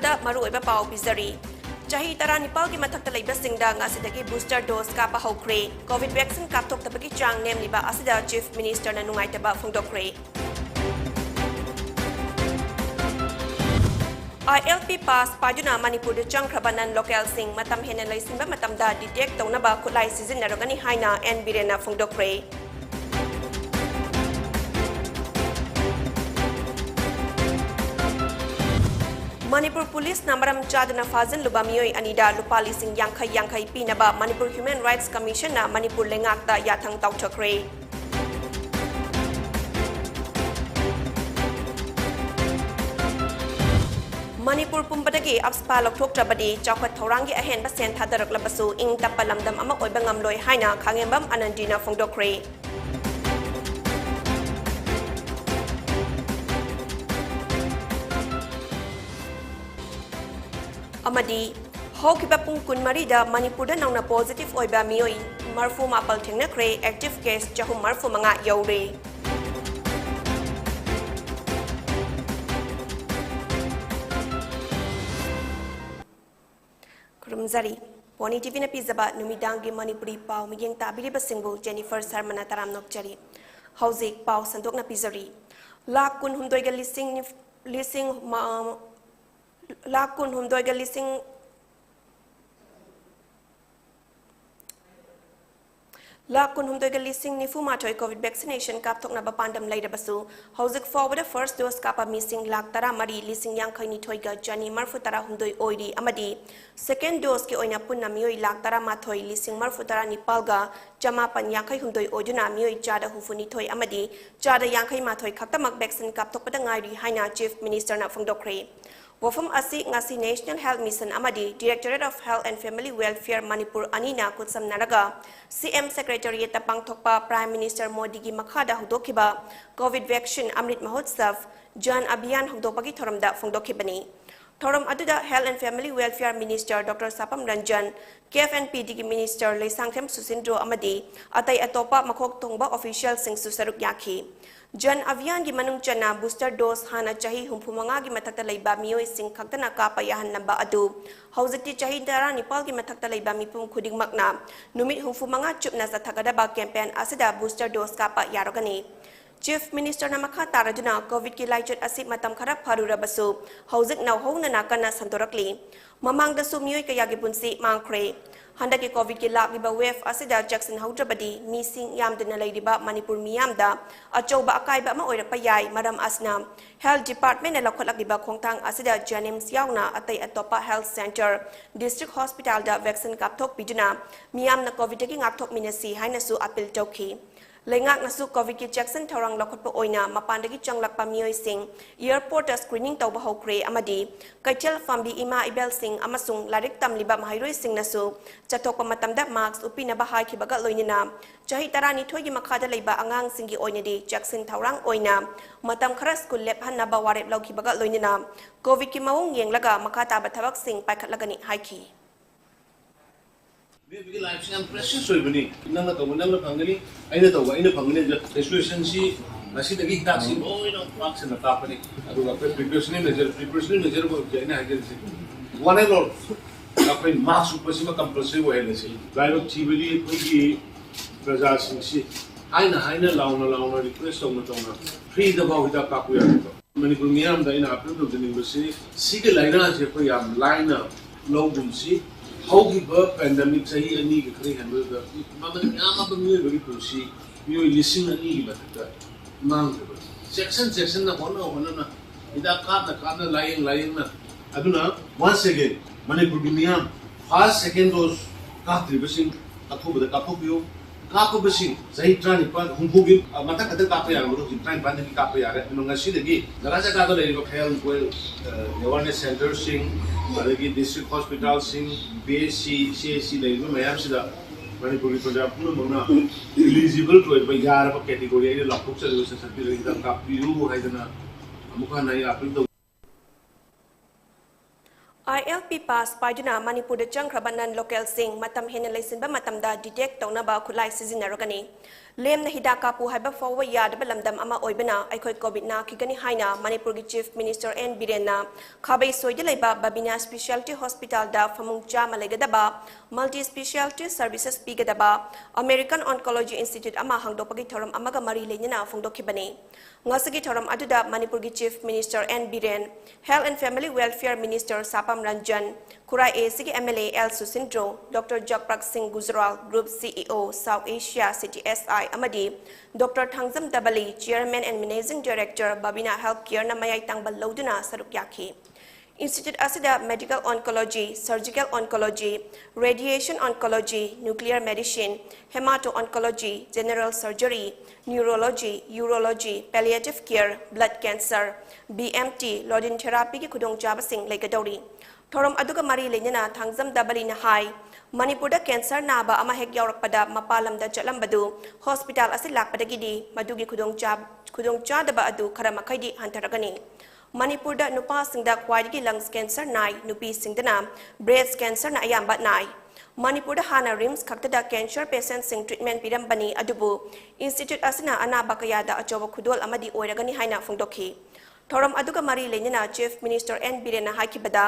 ꯇꯥꯕꯗ ꯃꯔꯨꯑꯣꯏꯕ ꯄꯥꯎ ꯄꯤꯖꯔꯤ ꯆꯍꯤ 19 ꯒꯤ ꯃꯊꯛꯇ ꯂꯩꯕꯁꯤꯡꯗ ꯉꯁꯤꯗꯒꯤ ꯕꯨꯁꯇꯔ ꯗꯣꯁ ꯀꯥꯞꯄ ꯍꯧꯈ꯭ꯔꯦ ꯀꯣꯚꯤꯗ ꯚꯦꯛꯁꯤꯟ ꯀꯥꯞꯊꯣꯛꯇꯕꯒꯤ ꯆꯥꯡ ꯅꯦꯝꯂꯤꯕ ꯑꯁꯤꯗ ꯆꯤꯐ ꯃꯤꯅꯤꯁꯇꯔꯅ ꯅꯨꯡꯉꯥꯏꯇꯕ ꯐꯣꯡꯗꯣꯛꯈ꯭ꯔꯦ ILP pass paiduna Manipur changkraba nan local sing matam hena laisinba matamda detect taunaba khulai sizinarogani haina N Birena phongdokre Manipur Police namaram chadna fazin lubamioi anida lupali sing yankhai pinaba Manipur Human Rights Commission na Manipur lengakta yathang tauchakre Manipur pumbadagi apspa lokthoktrabadi chawkhat thaurangi ahenba sen thadaraklabasu ing tapalamdam ama oiba ngamloi haina khangembam Anandina phongdokre amadi hokiba pung kunmari da Manipur da nauna positive oiba mioi marfu mapal thengnakre active case chahum marfu manga yaure Kurumzari PONYTV na pizaba numidangi Manipuri pau migeng tabiri basingbu Jennifer Sarmana taram nokjari hauzik pau sandok na pizari lakun humdoiga lising nifu matoi COVID vaccination kapthok na bapandam laidabasu hauzik forward the first dose kapa missing lak tara mari lising yankhai ni thoiga jani marfu tara humdoi oiri amadi second dose ki oina punna mioi lak tara mathoi lising marfu tara ni palga jama pan yankhai humdoi ojuna mioi chada hufuni thoi amadi chada yankhai mathoi khaktamak vaccine kapthok pada ngairi haina chief minister na phongdokre Wafam asi ngasi National Health Mission amadi Directorate of Health and Family Welfare Manipur anina kutsam naraga CM Secretariat tapang thokpa Prime Minister Modi gi makhada hudokhiba COVID vaccine Amrit Mahotsav Jan Abhiyan hudopagi thoramda phongdokhibani Thoram aduda Health and Family Welfare Minister Dr. Sapam Ranjan KFNP digi Minister Leisangthem Susindro amadi atai atopa makhok tongba official sing susaruk yakhi Jan Avian gi manung chana booster dose hana chahi humphumanga gi mathakta leiba mioi sing khaktana kapa yahan namba adu hauzikti chahi dara Nepal gi mathakta leiba mipum khuding makna numit humphumanga chupna sathagada ba campaign asida booster dose kapa yarogani Chief Minister na makha taraduna COVID ki laichut asip matam khara pharurabasu hauzik naw hongna nakana santorakli mamang da sumioi kaya gi punsi mangkhre handaki COVID ki lakiba wave asida Jackson haudrabadi missing yamdana leidiba Manipur miyamda achouba akaiba ama oirapa yai maram asna Health Department na lakholakiba khongthang asida Janims yauna atai atopa Health Center District Hospital da vaccine kapthok piduna miyamna COVID ki ngakthok minasi haina su appeal tokhi Lengak nasu COVID ki Jackson thorang lakhotpa oina mapandagi changlakpa mioi sing airport screening tawba hokre amadi kaichel fambi ima ibel sing amasung larik tamliba mahairoi sing nasu chathokpa matamda mask upina ba hai khibaga loinina chahi tarani thoigi makhada leiba angang singi oinadi Jackson thorang oina matam khara school lab hanna ba warep lokhibaga loinina COVID ki mawong yenglaga makhata ba thabak sing paikhatlagani haiki Maybe life is precious so many. Nanga to nanga phangani aina to aina phangani resolution si nasi dagi taxi oh ino vaccine na tapani adu apne precautionary measure ko jaina hagen si one and all apne mask upasima compulsory ho hele si dialogue chibili ki praja si aina launa request na free da ba hida ka ku ya to Manipur miyam da ina apne to dening si si ke laina se ko yam line logum si How give pandemic sahi ani ke kare handle the mama yama ba mi very pusi you listen ani ki batata mang section na hona na ida ka na lying na aduna once again Manipur miyam first second dose ka tribasing athu bada ka phobio ka ko basing sahi trani pa humbugi mata kada ka pa ya ro trani pa ni ka pa ya re no ngasi degi jaga ka do le health well awareness center sing adagi district hospital sing BSc CSc leiba mayam sida Manipuri project puna mona eligible to ba yar ba category ai lockbook service certificate da ka piu haidana amuka nai apil do ILP pi pass paiduna Manipur da changkhaba nan local sing matam hena laisinba matamda detect tawnaba khulai sizinarogani lem na hidaka pu haiba forward yard balamdam ama oibana aikoi covid na khigani haina Manipur gi chief minister N Biren na khabai soide laiba babina specialty hospital da famung chama legadaba multi specialty services pigadaba American Oncology Institute ama hangdopagi thoram amaga mari leina phongdokhibani ngasagi thoram aduda Manipur gi chief minister N Biren Health and Family Welfare Minister Sapam Ranjan Kurai ACG MLA L Susindro Dr. Jakprak Singh Gujral Group CEO South Asia CTSI Amadi Dr. Thangzam Dabali Chairman and Managing Director Babina Healthcare na mayay tangbal lauduna saruk yaki Institute asida Medical Oncology, Surgical Oncology, Radiation Oncology, Nuclear Medicine, Hemato-Oncology, General Surgery, Neurology, Urology, Palliative Care, Blood Cancer, BMT, Lodin Therapy ki khudong jabasing legadori. Thorom aduga mari lenyana Thangzam Dabali na hai Manipur da cancer naba ama hek yaurakpada mapalam da jalambadu hospital asid lakpadagidi madugi khudong chadaba adu kharamakhaydi hantaragani. Manipur da nupa singda kwaidagi lungs cancer nai nupi singdana breast cancer na ayamba nai Manipur da hana rims khaktada cancer patient sing treatment pirambani adubu institute asina anaba kayada achoba khudol amadi oiragani haina phongdokhi thoram aduga mari lenyana chief minister N Biren na haikibada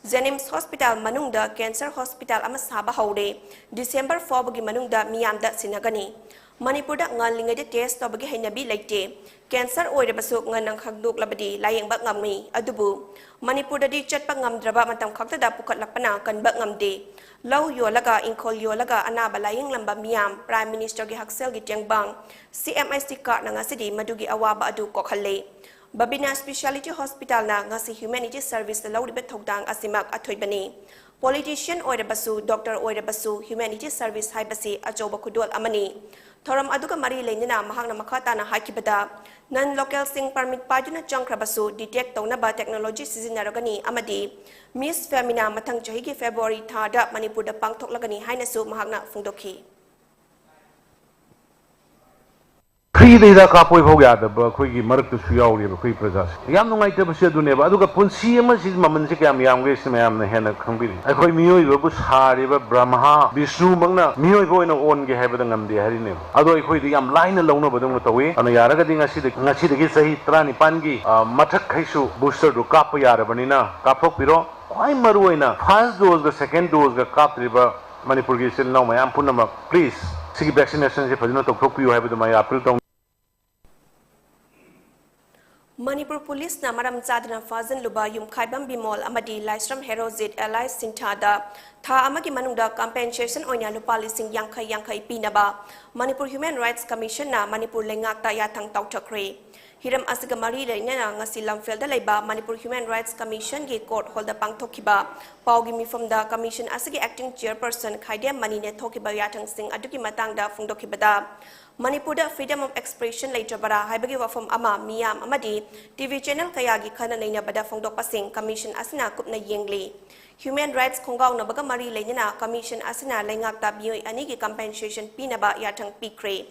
Jenims Hospital manungda cancer hospital ama saba haude December 4 bagi manungda miyamda sinagani Manipur da ngalingai de test tobagi hainabi leite cancer oirabasu nganang khagduk labadi layengba ngammi adubu Manipur da di chatpa ngamdraba matam khaktada pukhatlakpana kanba ngamde law yolaga inkol yolaga anaba layeng lamba miyam prime minister gi haksel gi tengbang CMIC card na ngasidi madugi awaba adu kokhalle Babina Specialty Hospital na ngasi humanity service law dibet thogdang asimak athoibani politician oirabasu doctor oirabasu humanity service haibasi ajoba khudol amani Thoram aduga mari lenyana mahangna makhata na hakibada non local sing permit pajuna changkrabasu detect tawnaba technology sizinaragani amadi Miss Femina mathang chahi gi February thada Manipur da pangthoklagani hainasu mahangna phungdokhi Free da kapoi ho ya da ba khoi gi marak tu su yaw le ba khoi praja yam nungai te ba se du ne ba aduga punsi ama si maman se kyam yam ge sim yam na hena khangbiri ai khoi miyoi ba bu sari ba brahma vishnu mangna miyoi bo na on ge heba da ngam de hari ne ado ai khoi di yam line launa ba dum tawi ana yara ga di ngasi de gi sahi 35 gi mathak khaisu booster du kap yara bani na kapok piro khoi maru oina first dose ga second dose ga kap riba Manipur gi sil na mayam punama please sigi vaccination se phajna to thok piyo heba da mai appeal to Manipur Police na maram chadna fazan luba yum khaibam bimol amadi Laisram Herozit Allies Sinthada tha amagi manungda compensation oina lupa lising yankhai pinaba Manipur Human Rights Commission na Manipur lengak ta yathang tauthakre Hiram asiga mari leina ngasi lamfel da laiba Manipur Human Rights Commission gi court holda pangthokiba paugi mifam da commission asigi acting chairperson khaidem manine thokiba yathang sing aduki matangda phungdokibada Manipur da freedom of expression leitrabara haibagi wafam ama miyam amadi TV channel kayagi khana leina bada phongdok pasing commission asina kupna yengli Human Rights Khongaw na baga mari leina commission asina lengak ta bioi ani gi compensation pinaba yathang pikre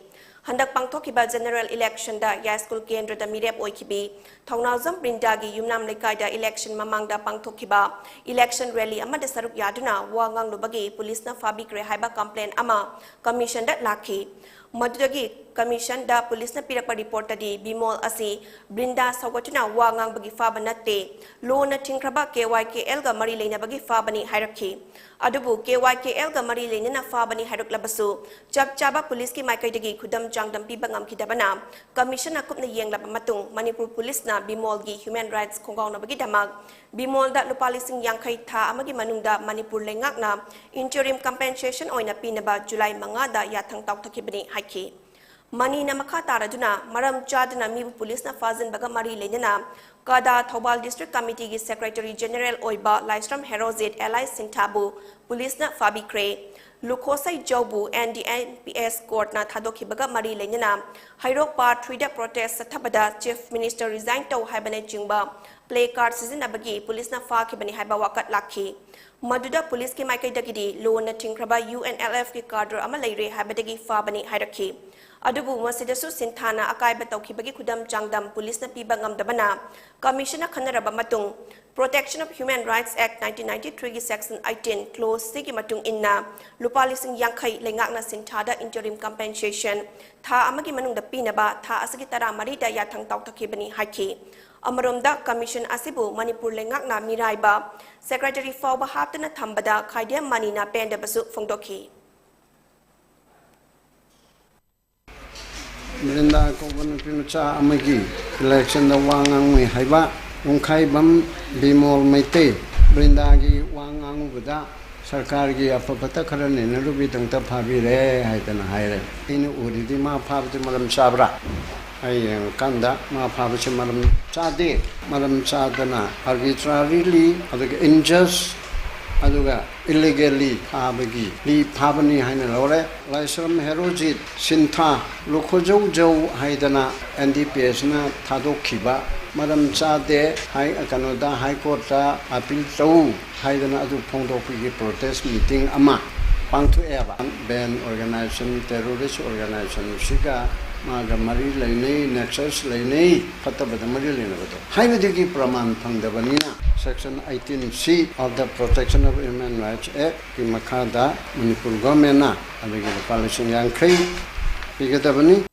Handak pangthokiba general election da ya school kendra da mirep oikibi thongnazam brindagi yumnam lekai da election mamangda pangthokiba election rally amada saruk yaduna wangang lubagi police na fabikre haiba complaint ama commission da lakhi Madudagi commission da police na pirakpa report di bimol asi brinda sawatuna wangang bagi faba natte lo na tingkraba KYKL ga mari leina bagi fabani hierarchy adubu KYKL ga mari leina na fabani hierarchy labasu chap chaba police ki maikai dagi khudam changdam pi bangam kidabana commission na kupna yenglaba matung Manipur police na bimol gi human rights khongaw na bagi damag bimol da lupalising yankhai tha amagi manungda Manipur lengak na interim compensation oina pinaba July manga da yathang tauthakibani haiki Mani na makatara duna maram chadna mibu police na fazan baga mari lenyana kada Thobal district committee gi secretary general oiba Laisram Herozit Allies Sinthabu police na fabikre Lukhosai Jobu and the NPS court na thadoki baga mari lenyana Hairok part 3 da protest sathabada chief minister resign to haibane chingba play card sizinabagi police na fakhibani haiba wakat lakhi maduda police ki maikai dagidi lo na tingkraba UNLF ki cadre ama leire haibadagi fabani hairakhi adubu masidasu sinthana akaiba tawkhibagi khudam changdam police na piba ngamdabana commissioner khanaraba matung Protection of Human Rights Act 1993 ki section 18 clause 6 ki matung inna lupa lising yangkhai lengakna sinthada interim compensation tha amagi manungda pinaba tha asagi tara marida yathang tawthakibani haiki Amaromda Commission Asibu Manipur lengakna miraiba Secretary Fauba haptana thambada khaidia manina penda basu fongdoki Merinda Koban Pinucha Amagi election the Wangang me haiba Wangkhai bam bimol maite Brindagi Wangang Buddha Sarkargi apapata karane narubi tangta phabi re haitana haire inu uridi ma phabti malam sabra ai kanda ma phabchi malam chade malam chadana arbitrarily aduga unjust aduga illegally phabagi li phabani haina lore laisram herojit sintha lokhojau jau haidana NDPS na thadokhiba Madam Chade, High Canada High Court, appeal to Haidana Adu Pongdoki protest meeting Ama, Pangtu Eva, Ben organization, terrorist organization, Shika, Maga Marie Lane, Nexus Lane, Patabata Marie Lane. Haidiki Praman Pangdavanina, Section 18C of the Protection of Human Rights Act, Kimakada, Manipur Gomena, and the Palestinian Yankee, Pigatavani.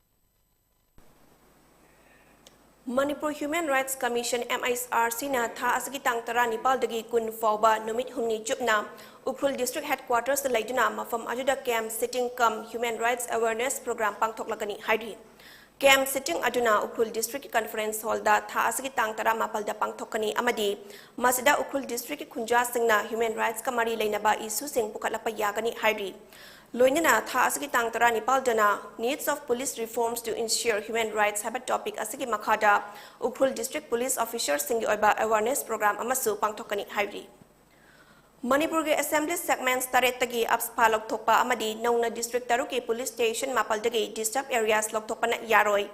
Manipur Human Rights Commission MISRC na tha asagi tang tara nipal dagi kun fawba numit humni chupna Ukrul District Headquarters laiduna mafam ajuda camp sitting come Human Rights Awareness Program pangthoklagani haidi camp sitting aduna Ukrul District Conference Hall da tha asagi tang tara mapal da pangthokani amadi masida Ukrul District khunja singna Human Rights kamari leinaba isu sing pukatlapa yagani haidi Loinana tha asagi tang tara nipal dana needs of police reforms to ensure human rights have a topic asagi makhada Ukrul District Police Officers singi oiba awareness program amasu pangthokani hairi Manipur ge assembly segments taret tagi apspa lokthokpa amadi nongna district taruki police station mapal dagi disturbed areas lokthokpa na yaroi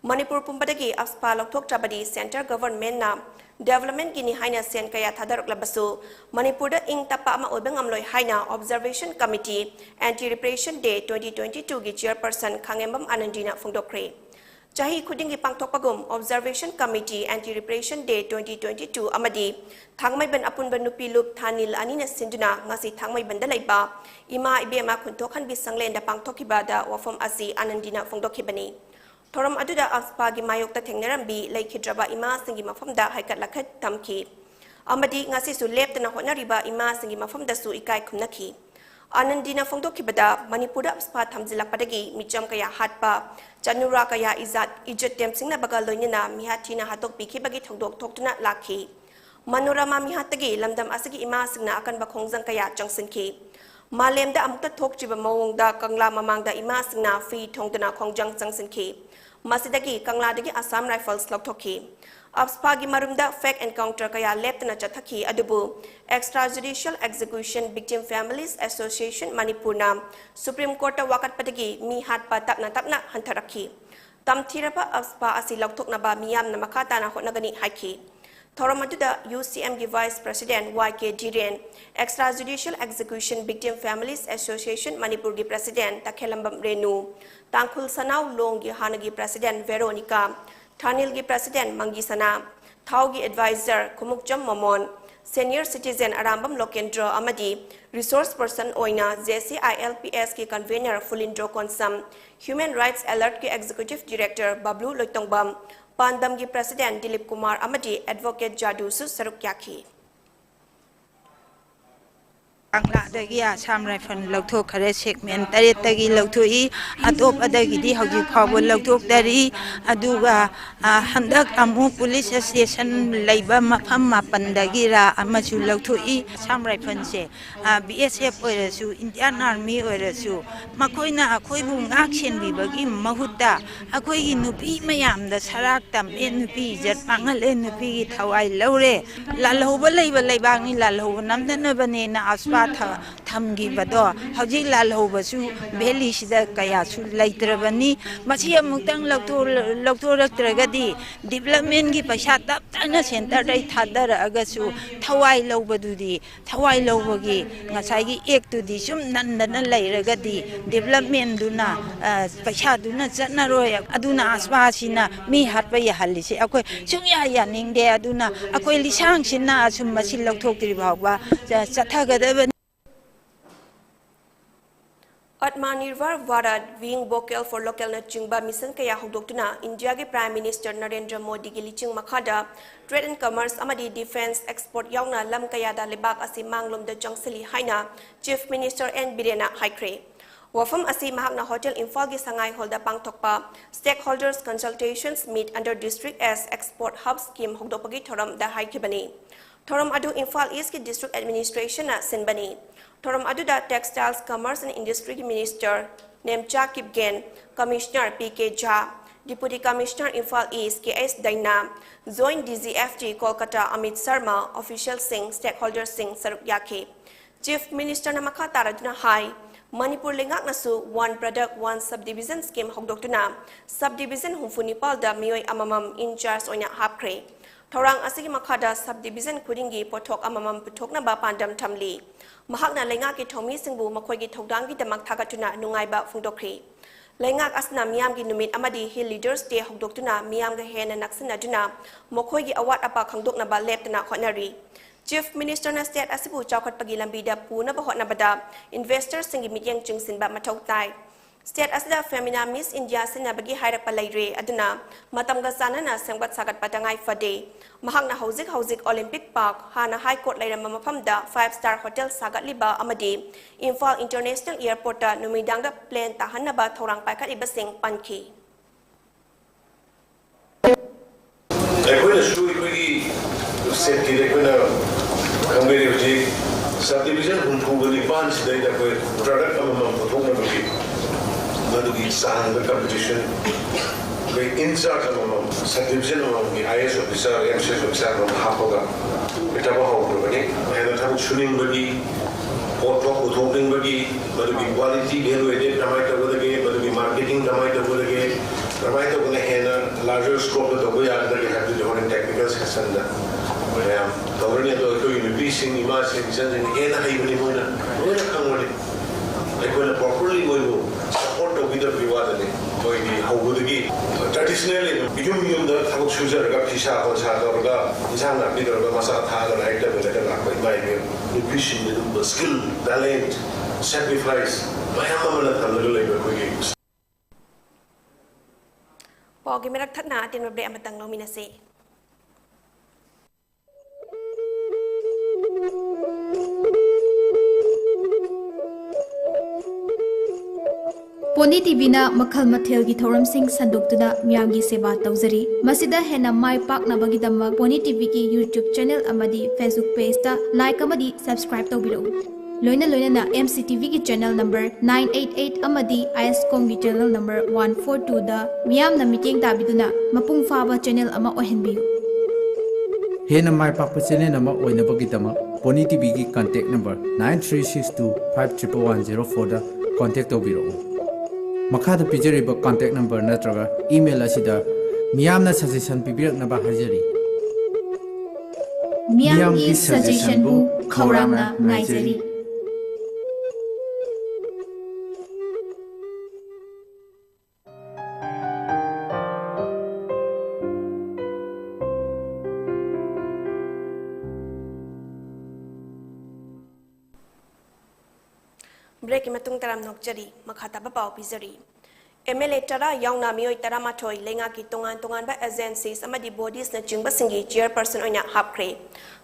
Manipur pumbadagi apspa lokthok tabadi center government na Development gini haina sen kaya thadarok labasu Manipur da ing tapa ama oibang amloi haina Observation Committee Anti-Repression Day 2022 gi chairperson Khangembam Anandina Fungdokre Chahi khudingi pangthokpagum Observation Committee Anti-Repression Day 2022 amadi thangmai ban apun ban nupi lup thanil anina sinduna ngasi thangmai ban dalaiba ima ibema khunthokhan bi sanglen da pangthokhiba da wafam asi Anandina Fungdokhibani Thoram aduda aspa gi mayok ta thengnarambi laikhidraba ima singi mafamda haikat lakhat tamki amadi ngasi su leptana honariba ima singi mafamda su ikai khumnaki Anandina Fongdokhibada Manipura aspa thamjilakpadagi micham kaya hatpa chanura kaya ijat temsingna bagal loinina mihathina hatok pikhibagi thongdok thoktuna lakhi Manorama mihatagi lamdam asigi ima singna akan bakhongjang kaya changsinki Malemda amukta thokchiba mawongda kangla mamangda ima singna fi thongdana khongjang changsinki Masidagi Kangladagi Assam Rifles Loktoki. Abspagi Marumda Fake Encounter Kaya Leptana Chathaki Adubu Extrajudicial Execution Victim Families Association Manipurna Supreme Court Wakat Padagi Mi Hatpa Tapna Hantaraki. Tamtirapa Abspa Asi Loktoknaba Miyam Namakata na Honagani Haiki. Thoramaduda UCM Vice President YK Jiren Extrajudicial Execution Victim Families Association Manipurgi President Takhelambam Renu Tangkul Sanau Longgi Hanagi President Veronica Thanilgi President Mangi Sana Thaugi Advisor Kumukjam Momon Senior Citizen Arambam Lokendra Amadi Resource Person Oina JCILPS ki Convener Fulindro Konsam Human Rights Alert ki Executive Director Bablu Loitongbam Pandamgi President Dilip Kumar Amadi Advocate Jadu Su Sarukyaki Dagi Assam Rifle Lokto Kare segment Taretagi Loktoi Atop Adagidi Hauji Power Loktok Dari Aduga Handak Amu Police Station Labor Mapam Mapandagira Amasu Loktoi Assam Rifle se BSF Oresu Indian Army Oresu Makoina Akoibung Action Bibagi Mahuta Akoi Nupi Mayam the Saraktam Nupi Jetpangal Nupi Tawai Lore La Loba Labor Labangi La Loba Namdan Banana Aspa थमगिबदो हौजिक लालहौबसु भेलीसिदा कयासु लैत्रबनी Masih अमुक्तंग लौथोरक्त्रगदी development की पैसा तपतना centre दै थादर अगसु थवाई लौबदुदी थवाई लौबगी ngसाइगी एक तुदी सुम नंदना लैरगदी development दुना पैसा दुना चनरोय अदुना आसपासिना मी हाटबा याहल्लिसे अखोय सुंया यानिंगदे अदुना अखोय लिसांगसिना assume Masih लौथोक्त्रि भावबा चथागदबनी Atmanirbhar Bharat being vocal for local na chingba mission kaya hudokuna India ke Prime Minister Narendra Modi ki liching makhada trade and commerce amadi defense export yauna lam kaya da lebak asi manglom da jangsili haina Chief Minister N Birena haikre wafam asi mahakna hotel Imphal gi sangai holda pangthokpa stakeholders consultations meet under district as export hub scheme hokdopagi thoram da haikibani thoram adu Imphal East ki district administration na sinbani Thoram aduda Textiles, Commerce and Industry Minister Nemcha Kipgen, Commissioner PK Jha, Deputy Commissioner Imphal East KS Daina, Joint DGFT Kolkata Amit Sharma, Official Singh, Stakeholder Singh Saruk Yake. Chief Minister Namaka Taraduna Hai, Manipur Lingak Nasu, One Product, One Subdivision Scheme Hokdoktuna, Subdivision Humfunipal da Mioy Amamam in charge Oina Hapkre. Thorang asigi makhada subdivision kudingi pothok amamam puthok na ba pandam thamli. Mahakna lenga ki thomi singbu makhoi gi thodang gi damak thagatuna nungai ba phungdokri. Lengak asna miyam gi numit amadi hill leaders day hokdoktuna miyam ga hena naksina duna makhoi gi awat apa khangdok na ba leptana khonari. Chief Minister na state asibu chawkhat pagi lambida puna ba hotna bada investors singi mityang chingsin ba mathau tai. State asda Femina Miss India sina bagi hairak palaire aduna matam ga sana na sangbat sagat patangai fade mahakna hauzik Olympic Park hana High Court lairam mafamda 5-star hotel sagat liba amadi Imphal International Airport ta numidang da plane tahanna ba thorang paikat ibasing panki Ekoi shu ekoi set ki ekoi kamberi hoji subdivision hunku gani pan sidai da koi product amam thongna bagi Madugi sang the competition. We insert among subdivision among the IS officer, MCS officer from Hapoga. It about how to run and the time shooting body, or talk with holding body, Madugi quality, gain with it, Ramita over the game, Madugi marketing, Ramita over the game, Ramita over the hand, larger scope of the way that you have to do in technical session. Already increasing imagine and again, I even properly going support of the Vivad, how would the traditionally, you the house user, Gapisha, or Saga, Isana, Peter, Masata, and I developed my nutrition, the skill, talent, sacrifice, my hammer and the labor games. Pogimerak Thana, Tin Rabe Amatang Nominase. PONYTV na makhal mathel gi thoram sing sandokuna miyam gi seba tawjari masida hena mai pak na bagi damak PONYTV ki YouTube channel amadi Facebook page ta like amadi subscribe tawbiro loina na MCTV ki channel number 988 amadi ISCOM gi channel number 142 da miyam na meeting tabiduna mapung faba channel ama ohenbiu hena mai pak channel ama oina bagi damak PONYTV ki contact number 9362511104 da contact tawbiro Makada pijariba contact number natraga email asida miyamna suggestion pibirakna ba hajari miyam gi suggestion bu khawrangna ngaijari Break matung taram nokjari makhata ba pau pizari MLA tara yauna mioi tara mathoi lenga ki tongan ba agencies amadi bodies na jingba singi chairperson oina hapkre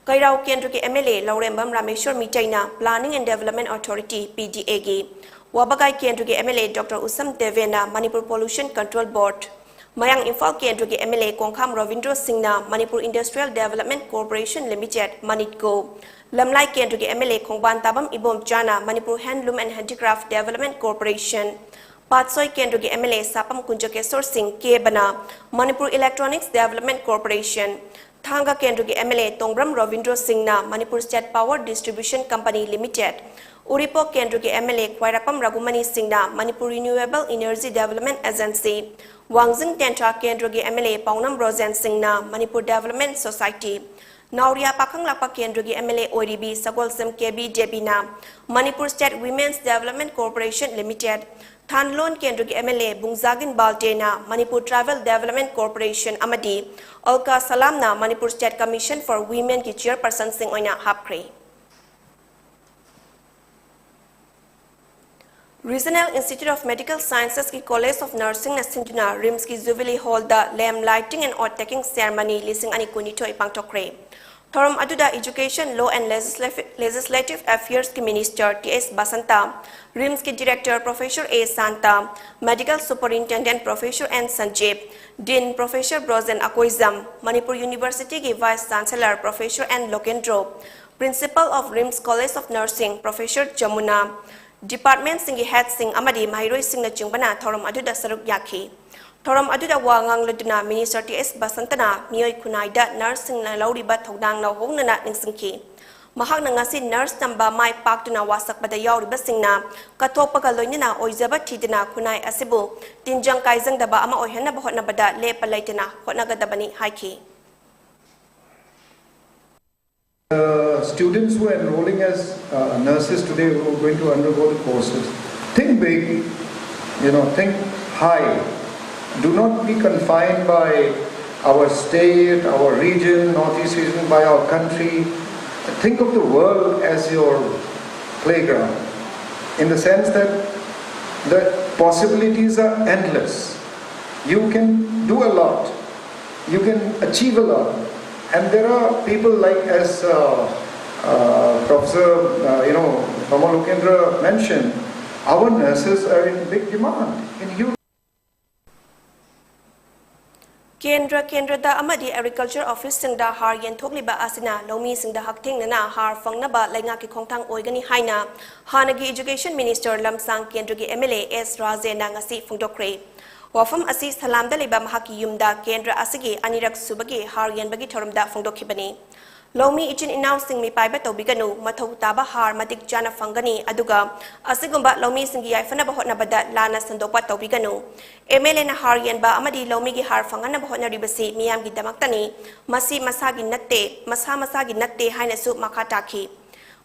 kairau kendru ki MLA Laurembam Rameshwar Mitaina Planning and Development Authority PDA gi wabagai kendru ki MLA Dr Usam Devena Manipur Pollution Control Board Mayang Imphal kendru ki MLA Kongkham Ravindra Singna Manipur Industrial Development Corporation Limited Manitco Lamlai kendru ki MLA Khongban Tabam Ibom Chana Manipur Handloom and Handicraft Development Corporation Patsoi kendru ki MLA Sapam Kunjakesor Singh Kebana Manipur Electronics Development Corporation Thanga kendru ki MLA Tongbram Ravindra Singna Manipur State Power Distribution Company Limited Uripok Kendra ki MLA Khwairakpam Ragumani Singna Manipur Renewable Energy Development Agency WANGKHEMCHA Kendra ki MLA Paunam Rosen Singna Manipur Development Society Nauria Pakang Lapa Kendra ki MLA ODB Sagolsam KB Debina Manipur State Women's Development Corporation Limited Thanlon Kendra ki MLA Bungzagin Baltena Manipur Travel Development Corporation Amadi Olka Salamna Manipur State Commission for Women ki Chairperson Sing Oina Hapkre Regional Institute of Medical Sciences ki College of Nursing na Sinduna RIMS ki Jubilee Hall da lamp lighting and oath taking ceremony lising ani kunito ipangtokre. Thorum aduda Education, Law and Legislative Affairs ki Minister T.S. Basanta, RIMS ki Director Professor A. Santa, Medical Superintendent Professor N. Sanjeev, Dean Professor Brozen Akoizam, Manipur University ki Vice Chancellor Professor N. Lokendro, Principal of RIMS College of Nursing Professor Jamuna, Department Singi Head Sing Amadi Mahiroi Sing na Jungbana Thorum Aduda Saruk Yaki. Thorum Aduda Wangang Luduna Minister T.S. Basantana Miyoi Kunaida Nursing na Lauriba Togdang na Hong na Ningsingki. Mahak na ngasi nurse namba mai pak tuna wasak bada yauriba singna katopa kaloy na oizaba tidina kunai asibu tinjang kaizang daba ama oyhana bahot na bada le palaitina hot na gadabani haiki. Students who are enrolling as nurses today who are going to undergo the courses, think big, think high. Do not be confined by our state, our region, Northeast region, by our country. Think of the world as your playground, in the sense that the possibilities are endless. You can do a lot. You can achieve a lot. And there are people like, as Professor Mama Lokendra mentioned, our nurses are in big demand, in huge. Kendra da amadi Agriculture Office singda har yen thokliba asina lomi singda hakting nana har fangnaba lainga ki khongthang oigani haina hanagi Education Minister Lamsang Kendra ki MLA S Rajena ngasi phungdokre. Wafam asi salam da leba mahaki yumda Kendra asigi anirak subagi har yen bagi thoramda phungdokhibani. Lomi ichin announcing mi paiba tobiganu mathau taba har matik jana fangani aduga asigumba lomi singi yaifana bahot na bada lana sandokwa tobiganu MLA na har yen ba amadi lomi gi har fangana bahot na ribasi miyam gi damaktani masi masagi natte haina su makataki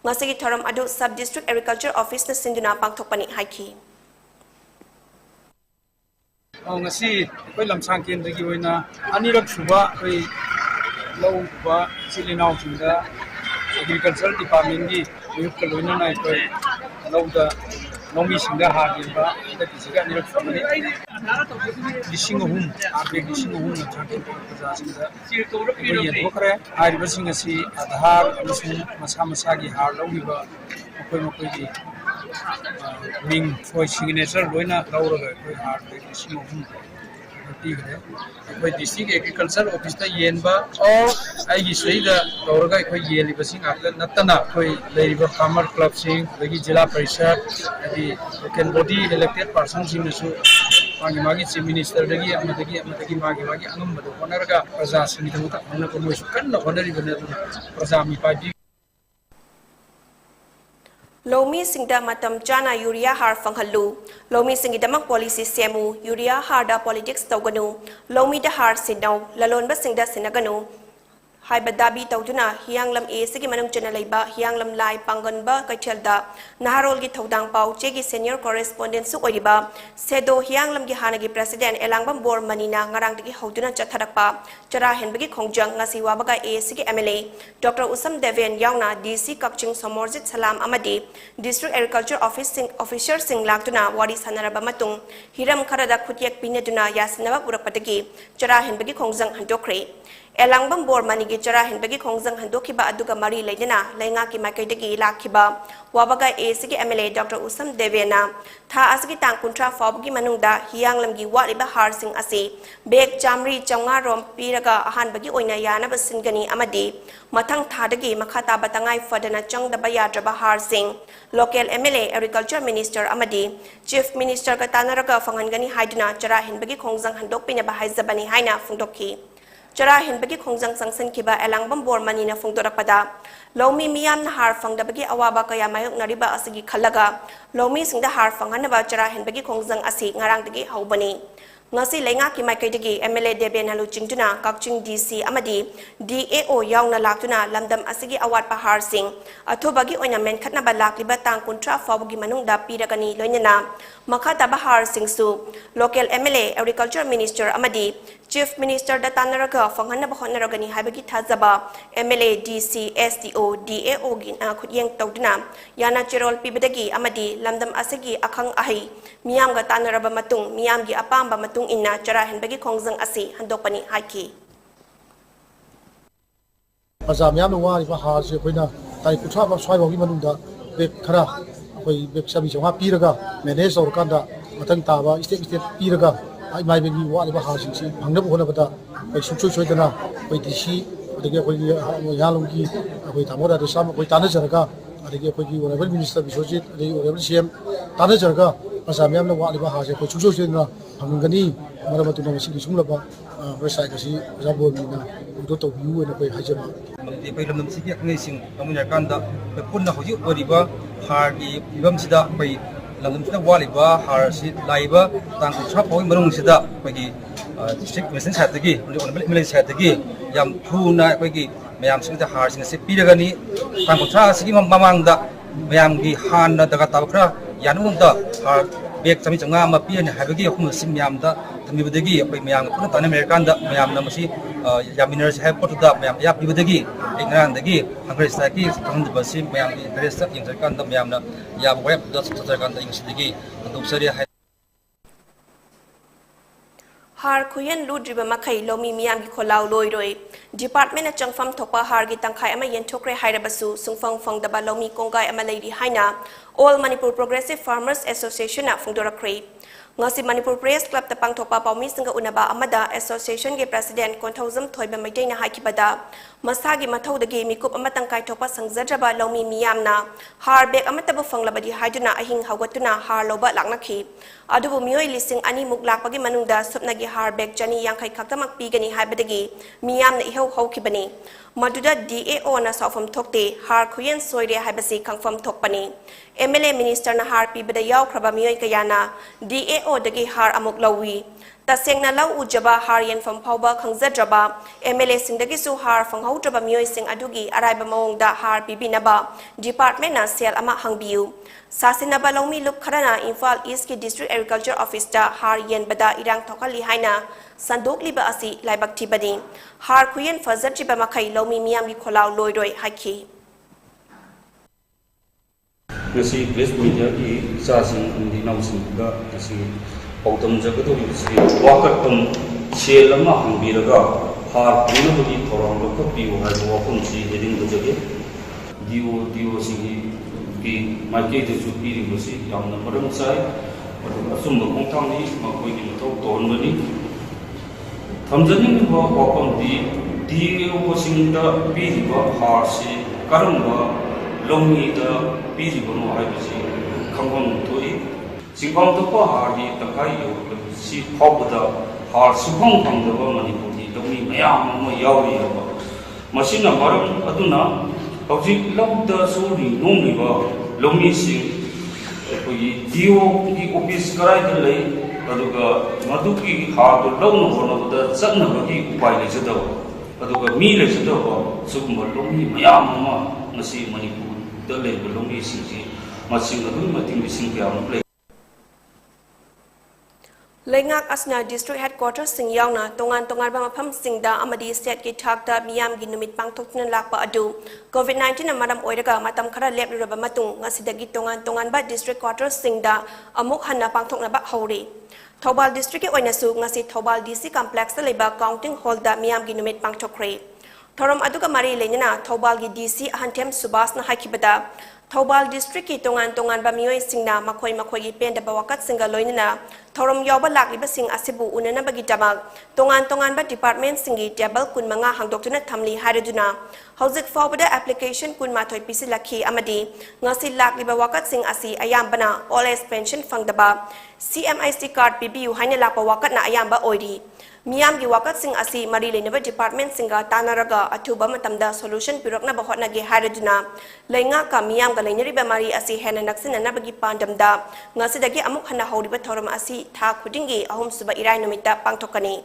ngasigi thoram adu sub district agriculture office na sinduna pangthokpani haiki ngasi koi lamsang kendra gi oina anirak suba koi low ba silinau singda agricultural department gi uyuk kaloina na koi low da nomi singda ha gi ba da kisiga anirak famani lisingahum arbe lisingahum na thake baza singda koi yen hokre ai basing asi adhar amasung masa gi har low gi ba koi gi ming foi signature loina lauraga koi har lisingahum koi district agriculture office ta yenba or ai gi seida lauraga koi yeli basing akla natana koi leriba farmer club sing lagi jila parishad adi local body elected person sing su magi chief minister dagi magi angam badu honarga praja sing ta hona ko mo su kan no honari bane praja mi pa Lomi singda matam chana urea har fanghalu Lomi singidamang policy semu urea har da politics tawganu Lomi da har sinau lalon ba singda sinaganu Haiba dabi tawduna hianglam e sigi manung chana leiba hianglam lai pangan ba kaichelda naharol gi thodang pau chegi senior correspondent su oiba sedo hianglam gi hanagi president elangbam bor manina ngarang digi hoduna chatharakpa chara henbagi khongjang ngasi wabaga e sigi MLA Dr Usam Deven yauna DC Kakching Somorjit Salam amadi district agriculture officer sing laktuna wari sanaraba matung hiram kharada khutiak pineduna yasinaba purakpatagi chara henbagi khongjang handokre Elangbam bor manigi chara hinbagi khongjang handokiba aduga mari leidena lainga ki makaidagi lakhiba wabaga ACG MLA Dr Usam Devena tha asgi tang kuntra fawgi manungda hianglamgi wariba harsing asi bek chamri chawnga rom piraga ahanbagi oina yana basingani amadi mathang thadagi makhata batangai fadana changdaba yadraba harsing local MLA agriculture minister amadi chief minister ka tanaraga fangangani haiduna chara hinbagi khongjang handokpina ba haizabani haina phungdokhi chara hinbagi khongjang sangsan kiba elangbam bormani na phongdorakpada lomi miyam na har phangdabagi awaba kaya mayok nariba asigi khalaga lomi singda har phanghanaba chara hinbagi khongjang asi ngarangdagi haubani ngasi lenga ki maikaidagi MLA Deben Halu Chingtuna Kakching DC amadi DAO yaungna laktuna lamdam asigi awat pahar sing athobagi oina men khatnaba lakliba tang kuntra fawgi manungda piragani loinana makhata bahar singsu local MLA Agriculture Minister amadi Chief Minister da tanaraga phanghanaba honaragani haibagi thazaba MLA DC SDO DAO gi khutyeng tawduna yana cherol pibadagi amadi lamdam asigi akhang ahi miyam ga tanaraba matung miyam gi apamba matung inna chara henbagi khongjang asi handopani haiki Azam yam wa ri ba ha se khoina tai kuthra ba swai bogi manungda bek khara khoi bek sabi chonga piraga manage or kanda matang ta ba step piraga ai mai begi wa ri ba ha sing si bhangnab hona bata khoi suk choi dana khoi disi adege khoi yalong gi khoi tamora de sam khoi tana jaraga adege khoi gi honorable minister bisojit adege honorable CM tana jaraga Azam yam wa ri ba ha se khoi suk choi dana bhanggani mara matu na sing sunglaba website kasi jabo mina do to view na khoi hajama di pai lam si ngai sing amunya kanda pe punna hoji oriba har gi ibam sida pai lam sida waliba har si laiba tang ku chap hoi marung sida pai gi district mission sat gi military sat gi yam phuna pai gi mayam sing da har sing se piragani tang ku cha si mamang da mayam gi han na daga tabkhra yanung da har bek chami changa ma pi ne habagi khum sim yam da thami budagi pai mayam puna tan american da mayam na masi yaminers have put da mayam ya pi budagi igran dagi congress ta ki thang da sim mayam gi interest ta in kan da mayam na ya ba da sa kan da in sidigi andum sari har khuyen ludriba makai lomi miyam gi kholau loiroi department na changfam thokpa har gi tangkhai ama yenthokre hairabasu sungfang fangdaba lomi kongai ama leiri haina All Manipur Progressive Farmers Association na phongdorakre ngasi Manipur Press Club ta pangthokpa pawmi singa unaba amada association ge president Konthozam Thoiba Maitai na hakibada masagi mathaudagi mikup amatang kai thokpa sangzadraba lomi miyamna har bek amatabu fanglabadi haiduna ahing hawgatuna har loba laknakhi adubu mioi lising ani muk lakpagi manungda supnagi har bek jani yangkai khaktamak pigani haibadagi miyamna ihau haukibani maduda DAO na sawfam thokte har khuyen soire haibasi khangfam thokpani MLA minister na har pibada yaw khraba mioi kayana DAO dagi har amuk lawi tasengna law ujaba har yen fam phawba khangzadraba MLA singdagi su har fanghaudraba mioi sing adugi araiba mawongda har pibinaba department na sel ama hangbiu sasinaba lawmi lup kharana Imphal East ki district agriculture office da har yen bada irang thokali haina sandok liba asi laibak tibani har khuyen fazarjiba makai lawmi miyam gi kholaw loiroi haiki ngasi press media ki sasing indi nausing ga asi pautam jagado si wakatum selama hangbiraga har kuna budi thorong ko piu har wakum si heading bujage dio singi ki market ju piri bosi yam number sai asum bongthang ni makoi ni to ton bani thamjani ni wakum dio singda piri ba har si karamba longi da piri bono hai bisi khangom thoi singpang to pa har di takai yo si phobda har subhang thangda manipur di longi mayam ma yawi ba masina maram aduna hauji lobda suri nongi ba longi sing koi dio ki office karai da lei aduga maduki har do long no da chakna ba ki upai le jada aduga mi le jada ba sugma longi mayam ma ngasi manipur Lengak asna district headquarters sing yauna tongan ba mafam singda amadi state ki thakta miyam gi numit pangthokna lakpa adu COVID-19 na maram oiraga matam khara lepraba matung ngasidagi tongan ba district quarters singda amuk hanna pangthokna ba hori Thobal district ki oina su ngasi Thobal DC complex da leba counting hall da miyam gi numit pangthokre Thorom aduga mari lenyana Thobal gi DC Hantem Subas na hakibada Thobal district ki tongan ba mioi singna makhoi gi penda ba wakat singa loinana Thorom yawba lakliba sing asibu unana bagi damag tongan ba department singi table kun manga hangdoktuna thamli haraduna hauzik fawbada application kun mathoi pisi lakhi amadi ngasi lakliba wakat sing asi ayambana all age pension fangdaba CMIC card PBU haina lakpa wakat na ayamba oiri Miyamgi wakatsing asi mari lenaba department singa tanaraga athuba matamda solution pirakna bahotnage haraduna lenga ka miyamga leinariba mari asi hena naksinanabagi pandamda ngasidagi amuk hana horiba thoram asi tha khudingi ahum suba irai numita pangthokani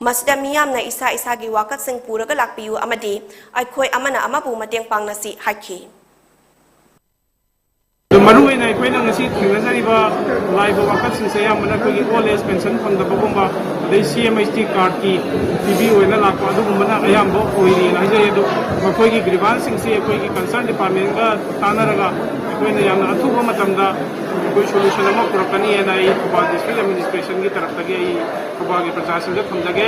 masida miyamna isa isagi wakatsing puraga lakpiyu amadi aikhoi amana amabu mateng pangnasi haiki Maru ina aikoina ngasi thingazariba laiba wakatsingse yamana kogi old age pension fangdabagumba adai CMHT card ki TV oina lakpa adugumana ayambo oiri na hajaye do makoigi grievance singse akoigi concern department ga tanaraga aikoina yamna athuba matamda koi solution ama purakani ena ai Koba district administration ki taraf tagi ai Koba gi prashasan ga thamjage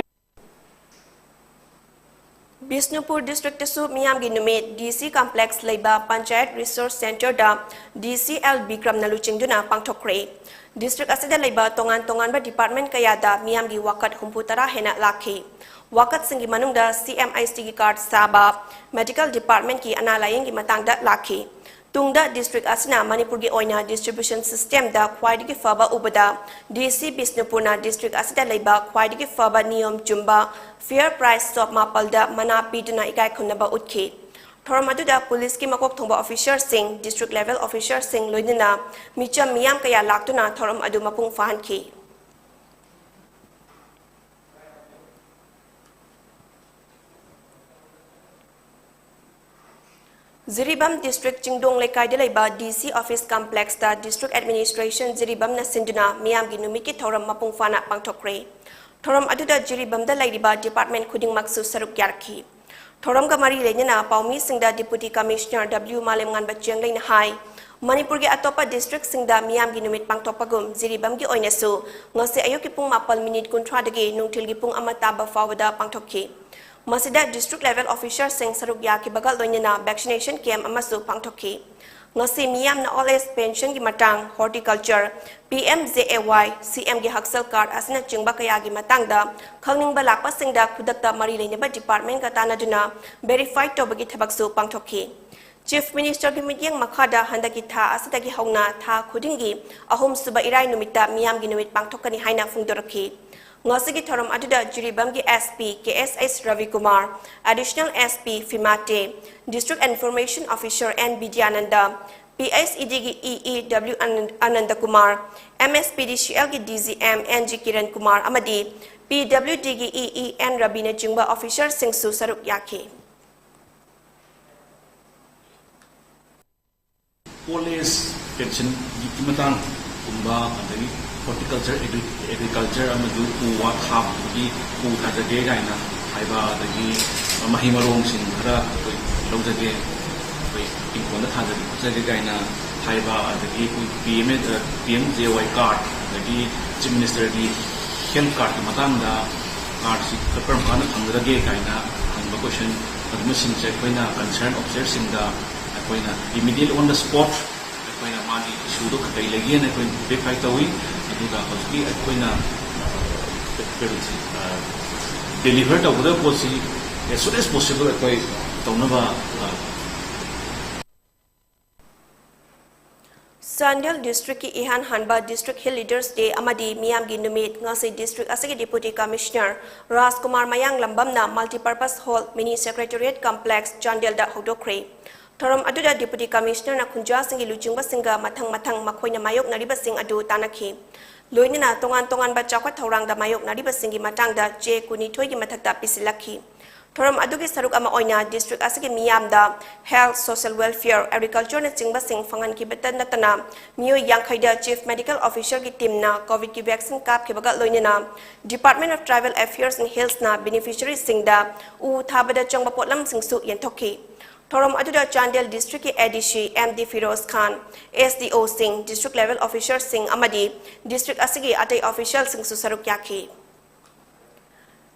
Bisnupur district su miyamgi numit DC complex leiba panchayat resource center da DCL Bikram naluchingduna pangthokre district asida leiba tongan ba department kaya da miyamgi wakat humputara hena lakhi wakat singi manungda CMIC gi card saba medical department ki analayeng gi matangda lakhi tungda district asina Manipur gi oina distribution system da khwaidigi faba ubada DC Bisnupurna district asida leiba khwaidigi faba niyom jumba fair price shop mapalda mana piduna ikai khunaba utki thormaduda police ki makok thongba officer sing district level officer sing loinina micham miyam kaya laktuna thoram adu mapung fahanki Ziribam district Jingdong Lekai Delaiba DC office complex da district administration Ziribam na sinduna miyam gi numiki thoram mapung fana pangthokre thoram aduda Ziribam da laiba department khuding maksu saruk yarki thoram ga mari leina paumi singda deputy commissioner W Malem ngan bacheng leina hai Manipur gi atopa district singda miyam gi numit pangthopagum Ziribam gi oinasu ngase ayuki pung 4 minute kunthra dagi nungthil gi pung amata ba fawada pangthokki Masida district level officer sing saruk yaki bagal loinina vaccination camp amasu pangthokki ngasi miyam na all age pension gi matang horticulture PMJAY CM gi haksal card asina chingba kaya gi matangda khangning ba lakpa singda khudakta mari leineba department ka tanaduna verified tobagi thabaksu pangthokki Chief Minister gi mityang makhada handaki tha asida gi hauna tha khudingi ahum suba irai numita miyam gi numit pangthokani haina fungdorakhi Ngasigi thoram aduda Jiribam gi SP KSS Ravi Kumar, Additional SP Fimate, District Information Officer N Bidyananda, PSED gi EEW Ananda Kumar, MSPDCL gi DZM NG Kiran Kumar amadi, PWD gi EEN Rabina Jingba Officer Singsu Saruk Yaki. Police pension gimatang kumba andagi horticulture agriculture amadu uwa kham gi u thajage gaina haiba dagi mahimarong sing khara lawjage bai ingkona thajage gaina haiba dagi PMJY card dagi chief minister gi health card ki matangda card si karam kana thangrage gaina hangba question admission check koina concern officer singda koina immediately on the spot koina mani issue do kai lagi na koina verify tawi aduga hospi koina deliver to the policy as soon as possible koi tawnaba Sandal district ki ihan hanba district hill leaders day amadi miyam gi numit ngasi district asagi deputy commissioner Rajkumar Mayang lambamna multipurpose hall mini secretariat complex Chandel da hodokre Thoram aduda deputy commissioner na khunja singi luchingba singa mathang makhoina mayok nariba sing adu tanakhi loinina tongan ba chakwa thorang da mayok nariba singi matangda je kuni thoi gi mathakta pisilakhi Thoram adugi saruk ama oina district asigi miyamda health social welfare agriculture na chingba sing fangan ki betan natana miyo yangkhaida chief medical officer ki team na covid ki vaccine kap ki baga loinina department of tribal affairs and health na beneficiary singda u thabada changba potlam singsu yenthokhi Thoram aduda Chandel district ki ADC MD Firoz Khan SDO Singh district level officer Singh amadi district asigi atai official Singh susaruk yakhi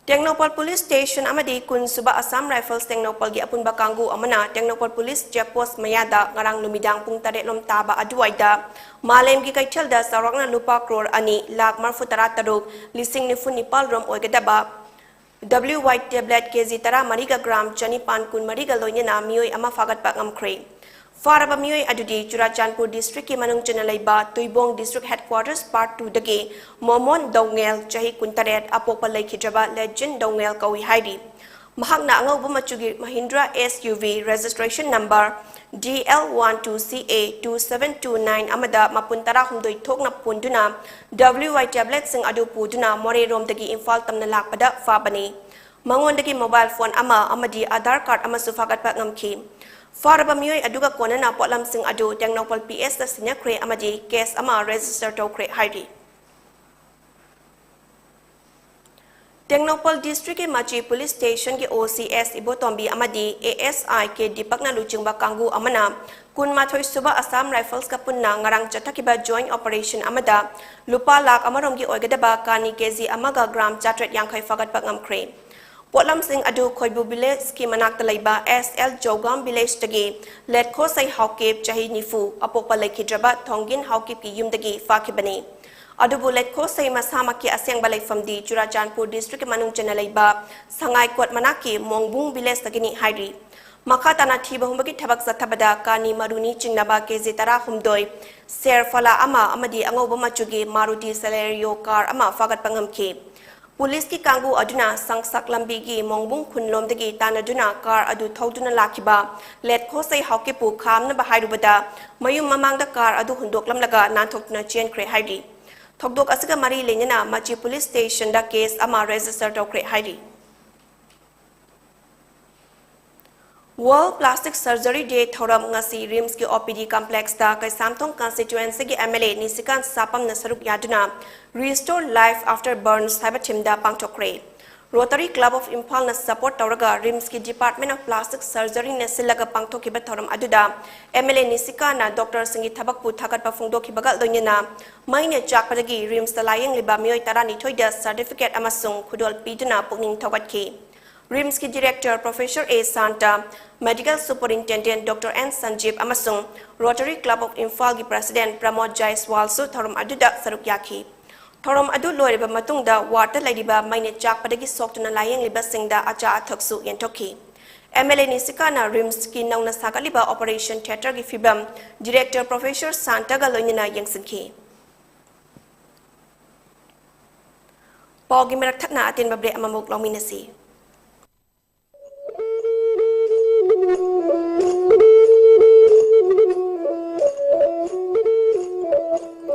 Technopol police station amadi kun suba Assam Rifles Technopol gi apun bakangu amana Technopol police checkpost mayada ngarang lumidang pung tare lom taba aduaida malem gi kaithal da sarakna lupa crore ani lakh marfu tara taruk lising nifun nipal rom oigadaba W white tablet kg tara mariga gram chani pan kun mariga loine na mioi ama fagat pa ngamkhre Faraba miyoy adudi Churachandpur district ki manung chana laiba Tuibong district headquarters part 2 dagi Momon Dongel chahi kuntaret apopa laikhidraba legend Dongel kawi haidi. Mahakna angawba machugi Mahindra SUV registration number DL12CA2729 amada mapuntara humdoi thokna punduna WY tablet sing adu puduna more rom dagi Imphal tamna lakpada fabani. Mangon dagi mobile phone ama amadi Aadhaar card ama sufagat ngamki. Faraba miyoy aduga kona na potlam sing adu Tengnopal PS da sinya kre amadi case ama register to kre haidi. Tengnopal district ke Machi police station ke OCS Ibotombi amadi ASI ke Dipakna Luchingba Kanggu amana kun mathoi suba Assam Rifles ka punna ngarang chatakiba joint operation amada lupa lak amarom gi oigadaba kani kezi amaga gram chatret yangkhai fagat pangam kre. Potlam sing adu Khoibu village ki manak talaiba SL Jogam village tagi letko sai haukip chahi nifu apopa laikhidraba thongin haukip ki yumdagi fakibani. Adubu letko sai masama ki asyang balai famdi Churachandpur district manung chana laiba sangai kwat manaki mongbung village tagini hairi. Maka tanah thiba humbagi thabak sathabada kani maruni chingnaba ke zitara humdoi ser fala ama amadi angoba machugi Maruti Celerio car ama fagat pangamki. Police ki kanggu aduna sangsak lambi gi mongbung khunlom dagi tanaduna car adu thoduna lakiba letko sai haukipu khamna bahairubada mayum mamangda car adu hundoklam laga nanthokna chen kre hairi. Thokdok asiga mari lenyana Machi police station da case ama register to kre hairi. World Plastic Surgery Day thoram ngasi RIMS ki OPD complex da kai Samthong constituency ki MLA Nisikan Sapam na saruk yaduna Restore Life After Burns haibathim da pangthokre. Rotary Club of Imphal na support tawraga RIMS ki Department of Plastic Surgery na silaga pangthokiba thoram aduda MLA Nisika na Dr. Singi Thabakpu thakat pa phungdokhibaga loinena maine chakpadagi RIMS ta layeng liba miyoi tarani thoida certificate amasung khudol piduna pukning thogatki. RIMS ki Director Professor A. Santa, Medical Superintendent Dr. N. Sanjeev amasung Rotary Club of Imphal ki President Pramod Jaiswal su thoram aduda sarukyaki. Thoram adu loiriba matungda wata laidiba maine chakpadagi soktuna layeng liba singda acha athaksu yentokhi. MLA Nisika na RIMS ki nauna sakaliba Operation Theater ki fibam Director Professor Santa ga loinina yengsinki. Pogi merak thakna atin babre amamuk lominasi.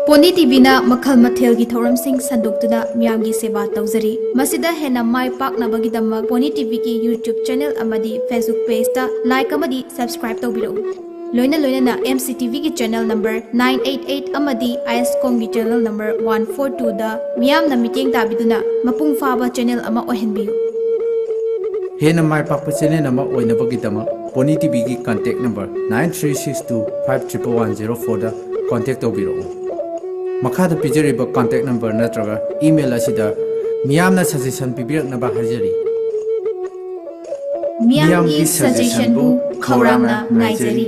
PONYTV na makhal mathel gi thoram sing sandoktuda miyam gi seba tawjari masida hena mai pak na bagi damak PONYTV ki YouTube channel amadi Facebook page ta like amadi subscribe tawbiro loina na MCTV ki channel number 988 amadi ISCOM gi channel number 142 da miyam na meeting tabiduna mapung faba channel ama ohenbiu hena mai pak channel ama oina bagi damak PONYTV ki contact number 9362511104 da contact tawbiro Makada pijariba contact number natraga email asida miyamna suggestion pibiraknaba hajari miyamgi suggestion bu khawramna ngaijari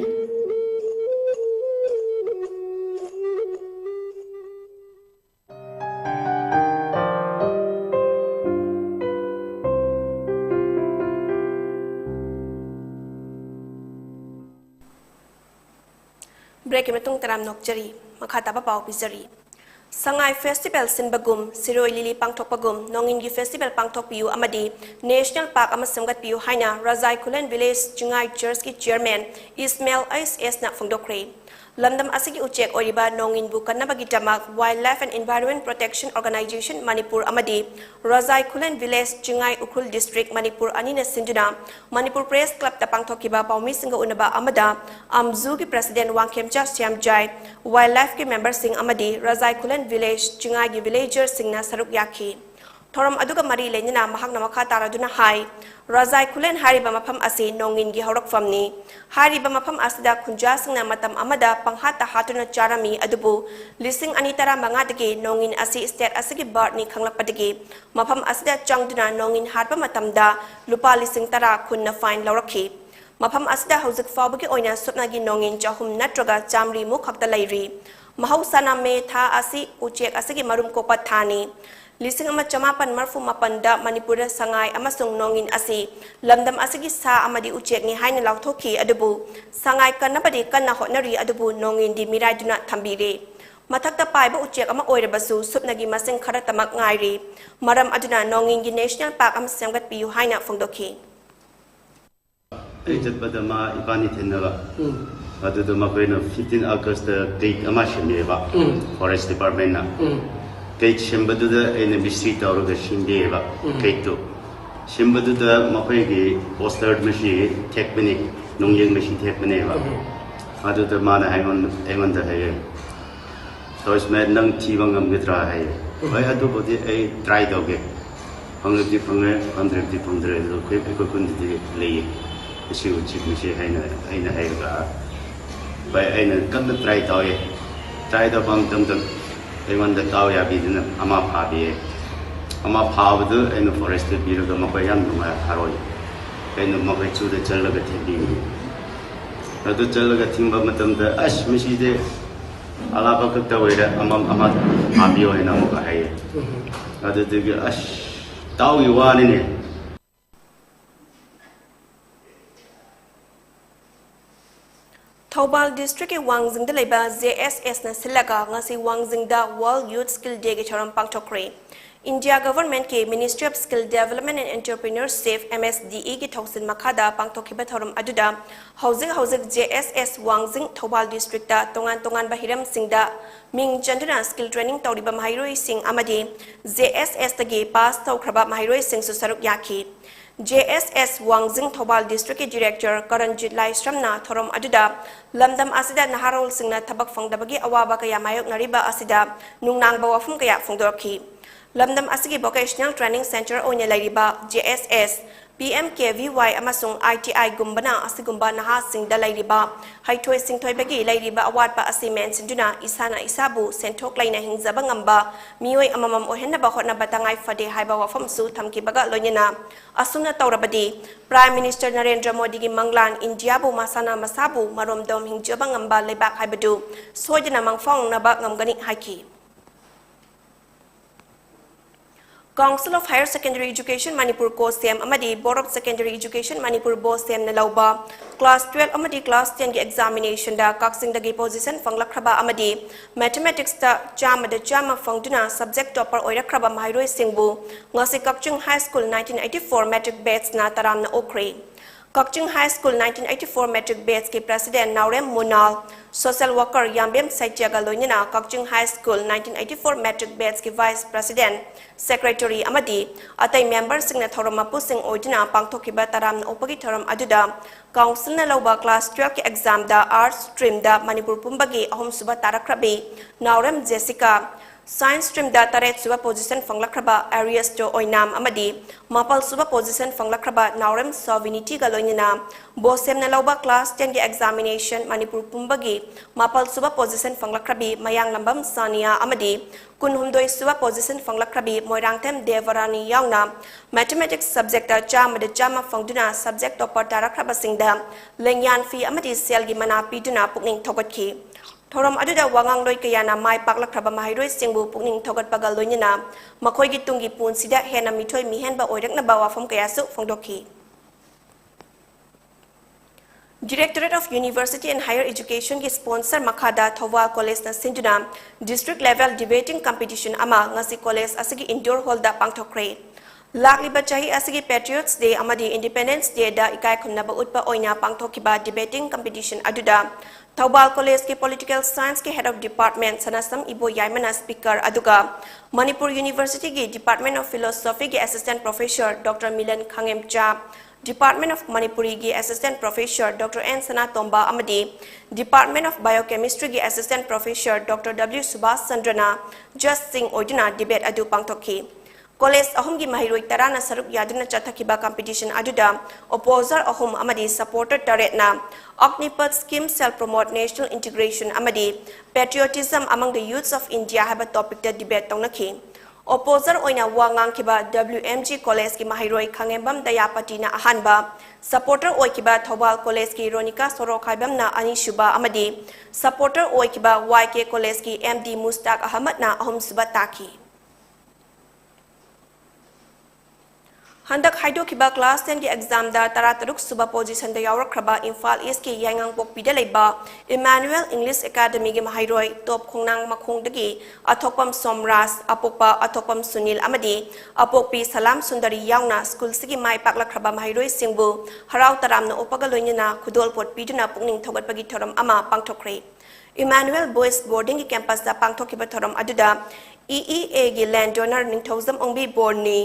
Break metung taram nokjari makata ba pau pijari Sangai Festival Sinbagum, Siroi Lili Pangtokpagum, Nongingi Festival Pangtokpiu Amadi, National Park Amasamgat Piu Haina, Razai Kulen Village, Jungai Church ki Chairman, Ismail S. Na Fungdokre. Lamdam Asigi Uchek Oriba Nongin Bukan Nabagi Damak, Wildlife and Environment Protection Organization Manipur Amadi, Razai Kulen Village, Jungai Ukul District, Manipur Anina Sinduna, Manipur Press Club Tapangtokiba Paumi Singa Unaba Amada, Amzu ki President WANGKHEMCHA Siam Jai, Wildlife ki Member Sing Amadi, Razai Kulen Village, Jungai ki Villager Singna Saruk Yaki. Thoram aduga mari lenyana mahak na makha taraduna hai Razai Kulen hariba mafam asi nongin gi horak famni hariba mafam asida khunja singna matam amada panghata hatuna charami adubu lising anitara mangadagi nongin asi state asigi barni khanglakpadagi mafam asida changduna nongin harba matamda lupa lising tara khunna fine laurakhi mafam asida hauzik fawbagi oina sutnagi nongin chahum natraga chamri mukhakta lairi mahausana me tha asi uchek asigi marum kopat thani lising ama chamapan marfu mapanda Manipura sangai amasung nongin asi lamdam asigi sa amadi uchek ni haina lauthoki adubu sangai kanabadi kanna hotnari adubu nongin di mirai duna thambire mathakta paiba uchek ama oirabasu supnagi masing khara tamak ngairi maram aduna nongin gi national park am semgat piu haina phongdoki Ejat badama ibani thennaga adu ma koina 15 August date ama shemeba forest department na date shembadu da in mystery tawro ga shindeba date to shembadu da ma koigi poster machine technique nongyeng machine technique ba adu da mana hangon da hai so isme nang thiwang am gitra hai bai adu bodi ai try doge hangre di phangre 100 di phangre lo ko kun di lei isi uci misi aina ga bai aina kan da try da bang tam ewan da taw ya bi dina ama pha bu aina forest bi ro ma bai yam ma haroi aina ma bai chu da chal ga thi adu chal ga thing ba matam da ash misi de ala ba ka taw ira ama pha bi oi na mo ka hai adu de ash taw yu wa ni Thobal District Wangjing da leba JSS na silaga ngasi Wangjing da World Youth Skill Day ge charam pangthokre India government ke Ministry of Skill Development and Entrepreneurship MSDE ge thoksin makhada pangthokhiba thoram aduda housing JSS Wangjing Thobal District da tongan bahiram singda ming chanduna skill training tawriba mahairoi sing amadi JSS tagi pass thokhraba mahairoi sing su saruk yakhi JSS Wangjing Thobal District Director Karanjit Laisramna Thorom Aduda Lamdam Asida Naharol Singna Tabak Fangdabagi Awaba Kaya Mayok Nariba Asida Nungnang Bawafum Kaya Fangdorki Lamdam Asigi Vocational Training Center Onya Lairiba JSS PMKVY Amasung ITI Gumbana Asigumba Naha Singda Lairiba Haitoi Singtoi Bagi Lairiba Awatpa Asimen Sinduna Isana Isabu Sentok Laina Hingzabangamba Mioi Amamam Ohenaba Hotna Batangai Fade Haiba Wafam Su Tamki Baga Lonyana Asuna Taurabadi Prime Minister Narendra Modi gi Manglan Indiabu Masana Masabu Marom Dom Hingjabangamba Lebak Haibadu Sojana Mangfong Nabak Ngamgani Haiki Council of Higher Secondary Education Manipur COSEM Amadi Board of Secondary Education Manipur BOSEM Nalauba Class 12 Amadi Class 10 examination da Kaksing dagi position Fanglakraba Amadi Mathematics da Jama Fangduna subject topper Oirakraba Mahairoi Singbu Ngasi Kakchung High School 1984 metric batch na taram na okre Kakchung High School 1984 metric batch ke President Naurem Munal Social Worker Yambem Saityaga Loinina Kakchung High School 1984 metric batch ke Vice President Secretary Amadi Atai member Singna Thorama Pusing Oidina Pangthokiba Taram Opagi Thoram Aduda Council na Lauba Class 12 ke exam da Arts stream da Manipur Pumbagi Ahom Suba Tarakrabi Naurem Jessica Science stream da Taret Suba position Fanglakraba Areas to Oinam Amadi Mapal Suba position Fanglakraba Naurem Sovinity Galoinina Bosem na Lauba Class 10 ke examination Manipur Pumbagi Mapal Suba position Fanglakrabi Mayang Lambam Sania Amadi Kunhumdoi Suba position Fanglakrabi Moirangtem Devarani Yauna Mathematics subject da Jama Fangduna subject topper Tarakraba Singda Lengyan Fi Amadi Selgi Mana Piduna Pukning Togotki Thoram aduda wangang loi kayana mai paklakraba mahairoi singbu pukning thogat pagal loinina makoi gi tungi pun sida hena mithoi mihenba oirakna bawa fam kaya su phongdoki Directorate of University and Higher Education ki sponsor makhada Thobal College na Sinduna district level debating competition ama ngasi college asigi indoor hall da pangthokre Lakliba chahi asigi Patriots Day amadi Independence Day da ikai khunnaba utpa oina pangthokiba debating competition aduda Thobal College ki Political Science ki Head of Department Sanasam Ibo Yaimana Speaker aduga Manipur University ki Department of Philosophy ki Assistant Professor Dr. Milan KHANGKHEMCHA Department of Manipuri ki Assistant Professor Dr. N. Sana Tomba amadi Department of Biochemistry ki Assistant Professor Dr. W. Subhas Chandrana Just Singh Oidina debate adu pangthoki College ahum gi mahiroi tarana saruk yaduna chathakiba competition aduda opposer ahum amadi supporter taretna Ognipath scheme shall promote national integration amadi patriotism among the youths of India have a topic that debate tongnaki opposer oina wangang kiba WMG College ki mahiroi khangembam dayapati na ahanba supporter oikiba Thobal College ki Ronika Sorokhaibam na ani shuba amadi supporter oikiba YK College ki MD Mustaq Ahmad na ahum suba taki Handak haidokiba class 10 gi exam da tarataruk suba position da yawrakraba Imphal East ki yangang pokpida leiba Emmanuel English Academy gi mahairoi top khongnang makhongdagi athokpam Somras apokpa athokpam Sunil amadi apokpi Salam Sundari yauna school sigi mai paklakraba mahairoi singbu harau taramna opaga loinina khudol pot piduna pungning thogatpagi thoram ama pangthokre Emmanuel Boys Boarding ki campus da pangthokiba thoram aduda EEA gi landowner ningthozam ongbi borni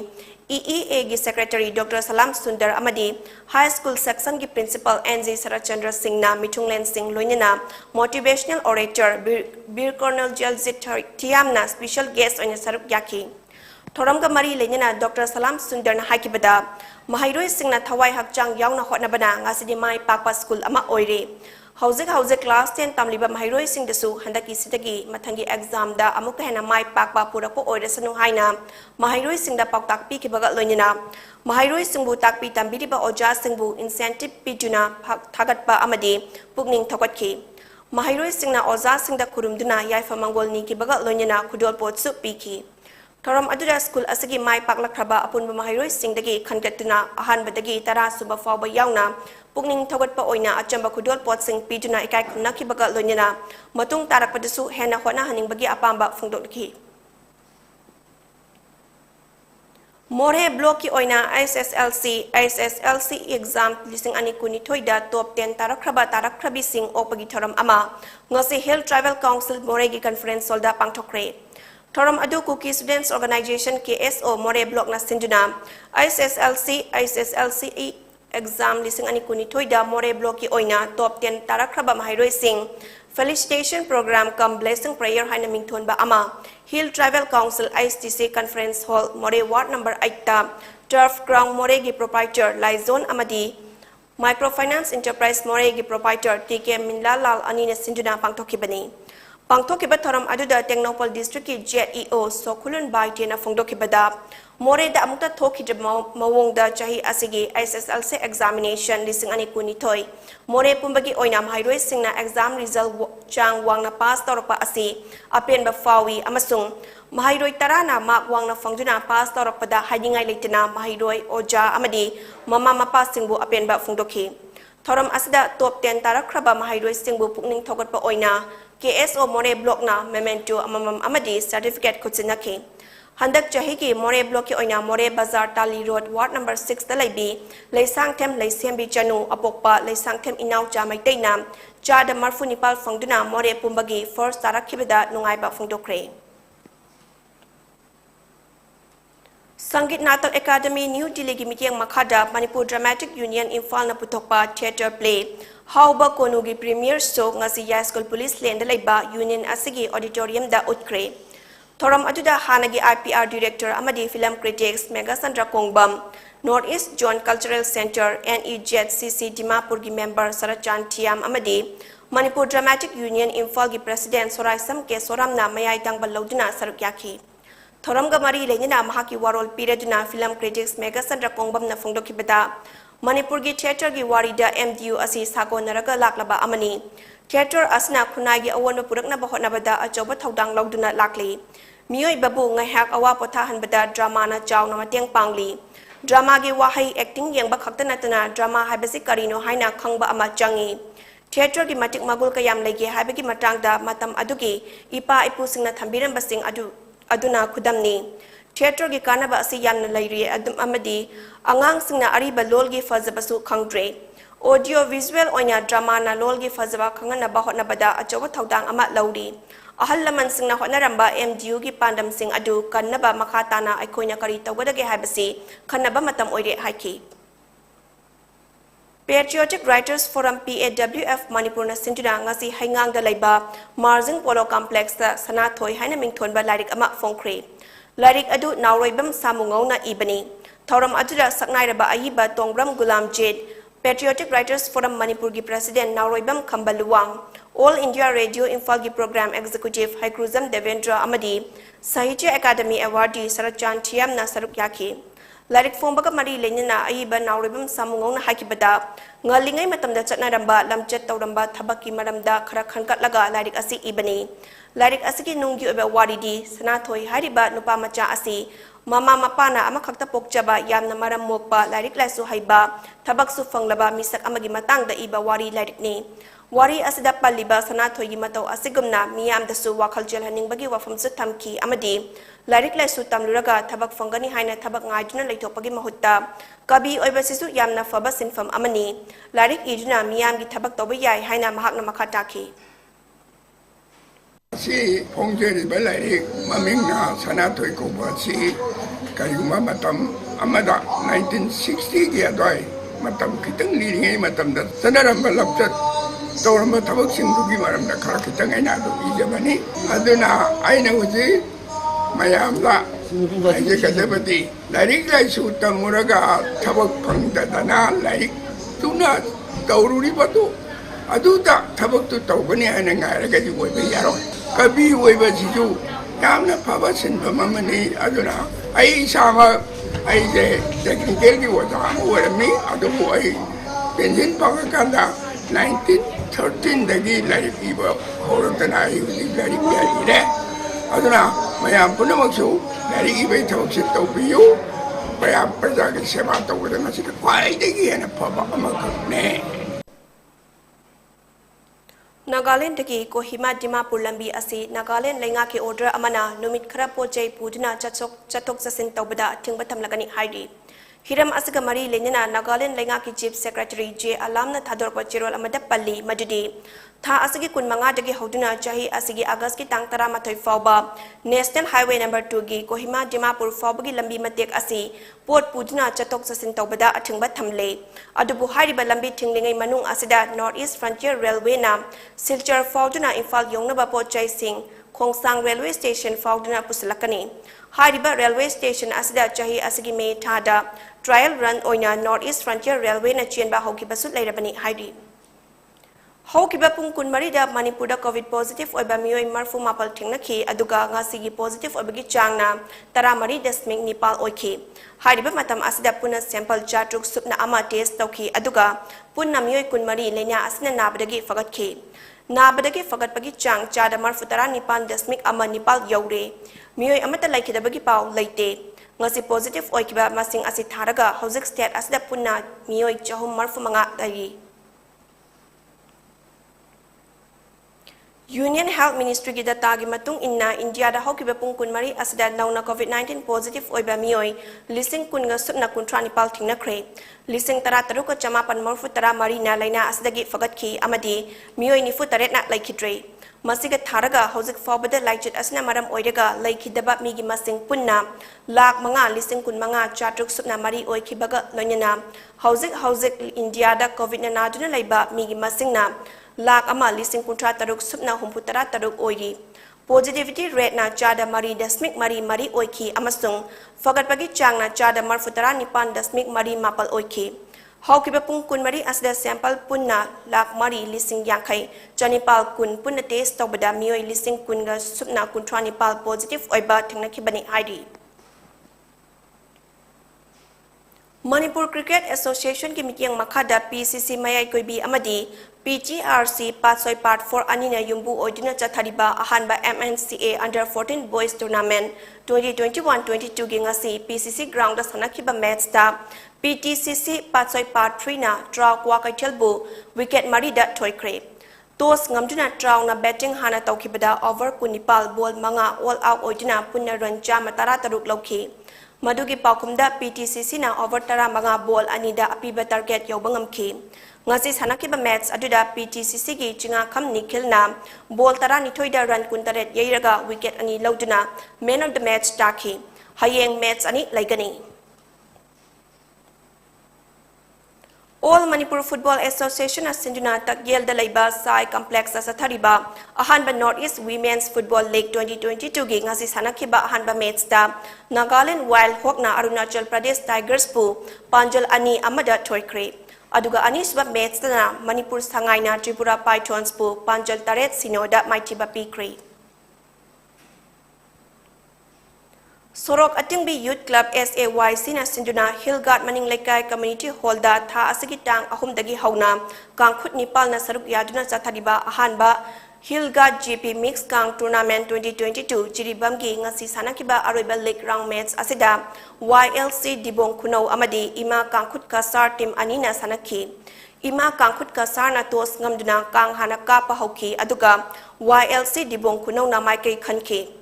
EEA gi Secretary Dr. Salam Sundar Amadi High School Section gi Principal NG KISHORCHANDRA Singh na Michunglen Singh loinina Motivational Orator Bir Colonel Jaljit Tiam na Special Guest on Saruk Yaki Thoram ga mari lenyana Dr. Salam Sundar na hakibada Mahairoi Singh na thawai hakchang yauna hotnabana ngasidi mai pakpa school ama oire Hauzik class 10 tamliba mahairoi sing desu handaki sidagi mathangi exam da amuk hena mai pakpa purako oire sanu haina mahairoi sing da paktak pi kibaga loinina mahairoi sing bu takpi tambiri ba oja sing bu incentive pijuna thagatpa amadi pukning thokatki mahairoi sing na oja sing da kurumduna yaifa mangol ni kibaga loinina khudol pot su piki Thoram aduda school asagi mai paklakraba apunba mahairoi sing dagi khangatuna ahanbadagi tara suba fawba yauna pukning thogatpa oina achamba khudol pot sing piduna ikai khunna kibaga loinina matung tarakpadasu hena hona haningbagi apamba phungdokki More block ki oina SSLC exam lising ani kuni thoida top 10 tarakhabi sing opagi thoram ama ngasi Hill Tribal Council More gi conference solda pangthokre Thoram adu Cookie Students Organization KSO More block na sinduna SSLC exam lising ani kuni thoida More block ki oina top 10 tarakraba mahairoi sing felicitation program come blessing prayer haina mingthon ba ama Hill Tribal Council ISTC Conference Hall More Ward number 8 ta turf ground More gi proprietor Laizon Amadi Microfinance Enterprise More gi proprietor TK Minlalal ani na sinduna pangthokibani Pangthokiba thoram aduda Technopol district ki JEO Sokulun Baite na phongdokibada More da amukta thoki mawong da chahi asigi SSLC examination lising ani kuni thoi More pumbagi oina mahairoi singna exam result chang wangna pass torpa asi apen ba fawi amasung mahairoi tarana mak wangna phangduna pass torpada haidingai leitena mahairoi oja amadi mama mapa singbu apen ba phongdokhi thoram asida top 10 tarakraba mahairoi singbu pukning thogatpa oina KSO More block na memento amamam amadi certificate kutsinaki Handak chahi ki More block ki oina More Bazar Tali Road Ward number 6 da laibi leisang them leisembi chanu apokpa leisang them inaw cha maitaina cha da marfu nipal phangduna More pumbagi first tarakhibada nungai ba phungdokre Sangit Natak Academy New Delhi gi mitiyang makhada Manipur Dramatic Union Imphal na putokpa theater play Hauba Konugi Premier Show ngasi High School Police Land Laiba Union Asigi Auditorium da utkre Thoram aduda hanagi IPR Director amadi Film Critics Megasandra Kongbam North East Zone Cultural Center NEJCC Dimapur gi member Sarachan Tiam amadi Manipur Dramatic Union Imphal gi President Soraisam ke Soramna mayai tangbal lauduna sarukyaki Thoram ga mari lenyina mahaki warol pireduna Film Critics Megasandra Kongbam na phongdokibada Manipur gi theater gi warida MDU asi sago naraga laklaba amani theater asna khunai gi awan purakna ba hotnabada ajoba thodang lauduna lakli mioi babu ngahak awa potha hanbada drama na chawna mateng pangli drama gi wahai acting yengba khaktana tana drama haibasi karino haina khangba ama changi theater gi matik magul kayam lege haibagi matangda matam adugi ipa ipu singna thambiram basing aduna khudamni Theater gi kanaba asi yamna lairi adum amadi angang singna ariba lolgi fazabasu khangdre audio visual onya drama na lolgi fazaba khangana ba hotna bada achawa thodang ama lauri ahal laman singna hotna ramba MDU gi pandam sing adu kannaba makhata na aikoina kari tawgadage habasi khanaba matam oire haiki Patriotic Writers Forum PAWF Manipur na sinduna ngasi haingang da laiba Marjing Polo Complex ta sana thoi haina mingthon ba lairik ama phongkre Lairik adu nauroibam samungau na ibani Thoram aduda saknairaba ayiba Tongbram Gulam Jade Patriotic Writers Forum Manipur gi President nauroibam Kambaluwang All India Radio Imphal gi Program Executive Haikruzam Devendra Amadi Sahitya Academy Awardee Sarachan Tiam na sarukyaki Lairik phombaga mari lenyana ayiba nauroibam samungau na hakibada ngalingai matamda chatnaramba lamchat tawramba thabaki maramda khara khankatlaga lairik asi ibani Lairik asigi nunggi oba waridi sanathoi hariba nupa macha asi mama mapana amakhakta pokjaba yamna maram mokpa lairik laisu haiba thabak su fanglaba misak amagi matangda iba wari lairik ni wari asida palliba sanathoi gi matau asigumna miyam dasu wakhal jelhaning bagi wafam su thamki amadi lairik laisu tamluraga thabak fangani haina thabak ngaiduna leithopagi mahutta kabi oibasisu yamna faba sinfam amani lairik ijuna miyam gi thabak toba yai haina mahakna makhataki si Pongje Belay, Mamina, Sanatoy Koba, si Kayuma Matam, Amada, 1960 Giadoy, Matam Kitang leading Matam, that Sanaram Balapta, Torama Tabaksim Lugi Maram, the Karakitang and Ado, Ijabani, Aduna, I know the Mayamla, Ajekadabati, Larik Laisuta Muraga, Tabak Pangdana, Larik, Tuna, Taururi Batu, Aduta, Tabak to Tobani and Nagari with the Yaro. Kabi weba situ yamna pabasin pamamani aduna ai sama ai de technical ki wata warmi adu ai pension pakakanda 1913 dagi lari iba horotana ai lari yari re aduna mayam punamaksu lari iba thawksi tawbiyu mayam praja ki seba tawdana sita kwai dagi ana paba amakne Nagaland dagi Kohima Dimapur lambi asi Nagaland lenga ki order amana numit khara pojai puduna chatok sasin tawbada thingba thamlagani haidi Hiram asiga mari lenina Nagaland lenga ki chief secretary J Alamna thadorpa chirol amada palli madudi tha asigi kunmanga dagi hoduna chahi asigi August ki tang 13 fawba National Highway number 2 gi Kohima Dimapur fawbagi lambi matek asi pot puduna chatok sasin tawbada athingba thamle adubu hariba lambi thinglingai manung asida North East Frontier Railway na Silchar fawduna Imphal yongnaba pochai sing Khongsang Railway Station fawduna pusalakani hariba railway station asida chahi asigi me thada trial run oina North East Frontier Railway na chienba hokibasu lairabani haidi Hokiba pung kunmari da Manipur da COVID positive oiba mioi marfu mapal thingnaki aduga ngasigi positive oibagi changna taramari desming nipal oiki hariba matam asida puna sample jatruk supna ama test tauki aduga punna mioi kunmari lenya asina nabadagi fagatki nabadagi fagatpagi chang chada marfu tara nipan desmik ama nipal yaure mioi amata laikidabagi pau laite ngasi positive oikiba masing asi tharaga hojik state asida punna mioi chahum marfu manga dagi Union Health Ministry ki data gi matung inna India da hokiba pung kunmari asida nauna COVID-19 positive oiba mioi lising kunga supna kuntrani pal thingna kre lising tara taruka chamapan morfu tara marina laina asida gi fagatki amadi mioi nifu taret na laikidre masiga tharaga hojik fawbada laikchit asna maram oiraga laikidaba migi masing punna lak manga lising kun manga chatruk supna mari oikibaga loinana hojik India da COVID na duna laiba migi masingna Lak ama lising kuntra taruk supna humputara taruk oigi. Positivity rate na chada mari dasmik mari oiki amasung fagat pagi chang na chada marfutara nipan dasmik mari mapal oiki. Haukiba pung kun mari asda sample punna lak mari lising yakai chanipal kun punna test tawbada mioi lising kun ga supna kuntra nipal positive oiba thingna kibani haidi. Manipur Cricket Association ki mikyang makhada PCC mayai koibi amadi PGRC Patsoi Part 4 Anina Yumbu Odina Chathariba Ahanba MNCA Under 14 Boys Tournament 2021-22 Gingasi PCC Ground Sanakiba Match da PTCC Patsoi Part 3 na Draw Kwakai Chelbu Wicket Marida Toykre Tos Ngamduna Draw na Betting Hana Taukibada Over Kunipal Ball Manga All Out Odina Punna Ranja Matara Taruk Lauki Madugi Paukumda PTCC na over tara mga ball anida apiba target yawbangamki. Ngasi sanakiba match aduda PTCC gi chinga kam nikhil na ball tara nitoida run kuntaret yairaga wicket ani lauduna man of the match taki. Hayeng match ani laigani. All Manipur Football Association as Sinduna Tagyel Dalaiba Sai Complex as Athariba, Ahanba Northeast Women's Football League 2022 gi ngasi sanakiba Ahanba match da Nagaland Wild Hawk na Arunachal Pradesh Tigers pu Panjal ani amada toykre. Aduga anisba match na Manipur Sangai na Tripura Pythons pu Panjal Taret Sinoda Maitiba Pikre. Sorok Atingbi Youth Club SAYC na Sinduna Hillgard Maning Lekai Community Hall da tha asigi tang ahum dagi hauna kangkhut nipal na saruk yaduna chathariba ahanba Hilga GP Mix Kang Tournament 2022 Jiribamgi ngasi sanakiba aroiba league round match asida YLC Dibong Kuno amadi Ima Kangkhut Kasar team anina sanaki Ima Kangkhut Kasar na tos ngamduna Kang Hanaka pahauki aduga YLC Dibong Kuno na Michael Khanki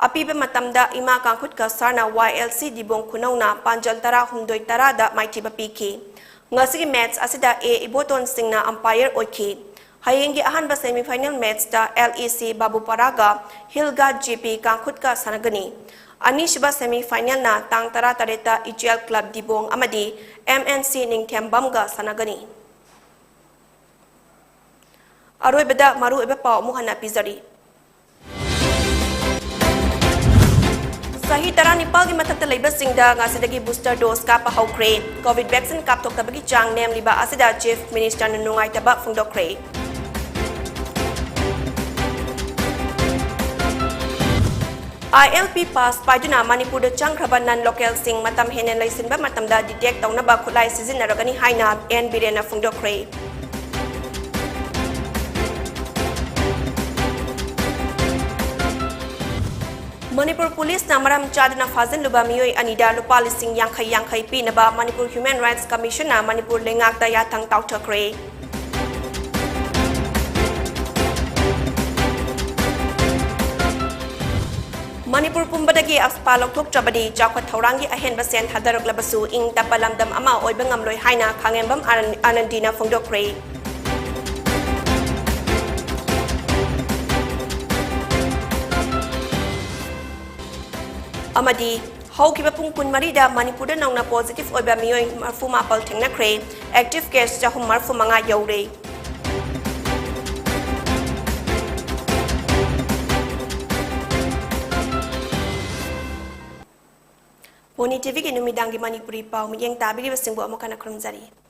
Apiba matamda Ima Kangkhut Kasar na YLC Dibong Kuno na Panjal Tara Humdoi Tara da Maitiba Piki ngasi match asida A Iboton Singh na umpire oiki Hayengi ahanba semi-final match da LEC Babu Paraga Hilga GP Kangkhut ka sanagani. Anishba semi-final na tang tara tareta EGL Club Dibong amadi MNC Ningthembam ga sanagani. Aroy beda maru iba pao muhana pizari. Sahi tara nipal gi mathakta leiba singda ngasidagi booster dose ka pa haukre COVID vaccine kap tok tabagi chang nem liba asida Chief Minister nunungai taba fungdokre. ILP pass paiduna Manipur da changkhraban nan local sing matam henen laisin ba matam da detect tauna ba khulai season naragani haina en birena fungdokre Manipur Police na maram chadna fazan luba miyoi anida lupa lising yang khai pi naba Manipur Human Rights Commission na Manipur lengak da yathang tautakre Manipur pumbadagi aspalok thok chabadi jakwat thaurangi ahenba sen hadarok labasu ing tapalamdam ama oiba ngamloi haina khangembam anandina fongdokre amadi haukiba pung kun marida Manipur da nongna positive oiba miyoi marfu mapal thengnakre active case jahum marfu manga yaure PONYTV ki numidang di Manipuri pau miyeng tabiri basingbu amokana krumzari.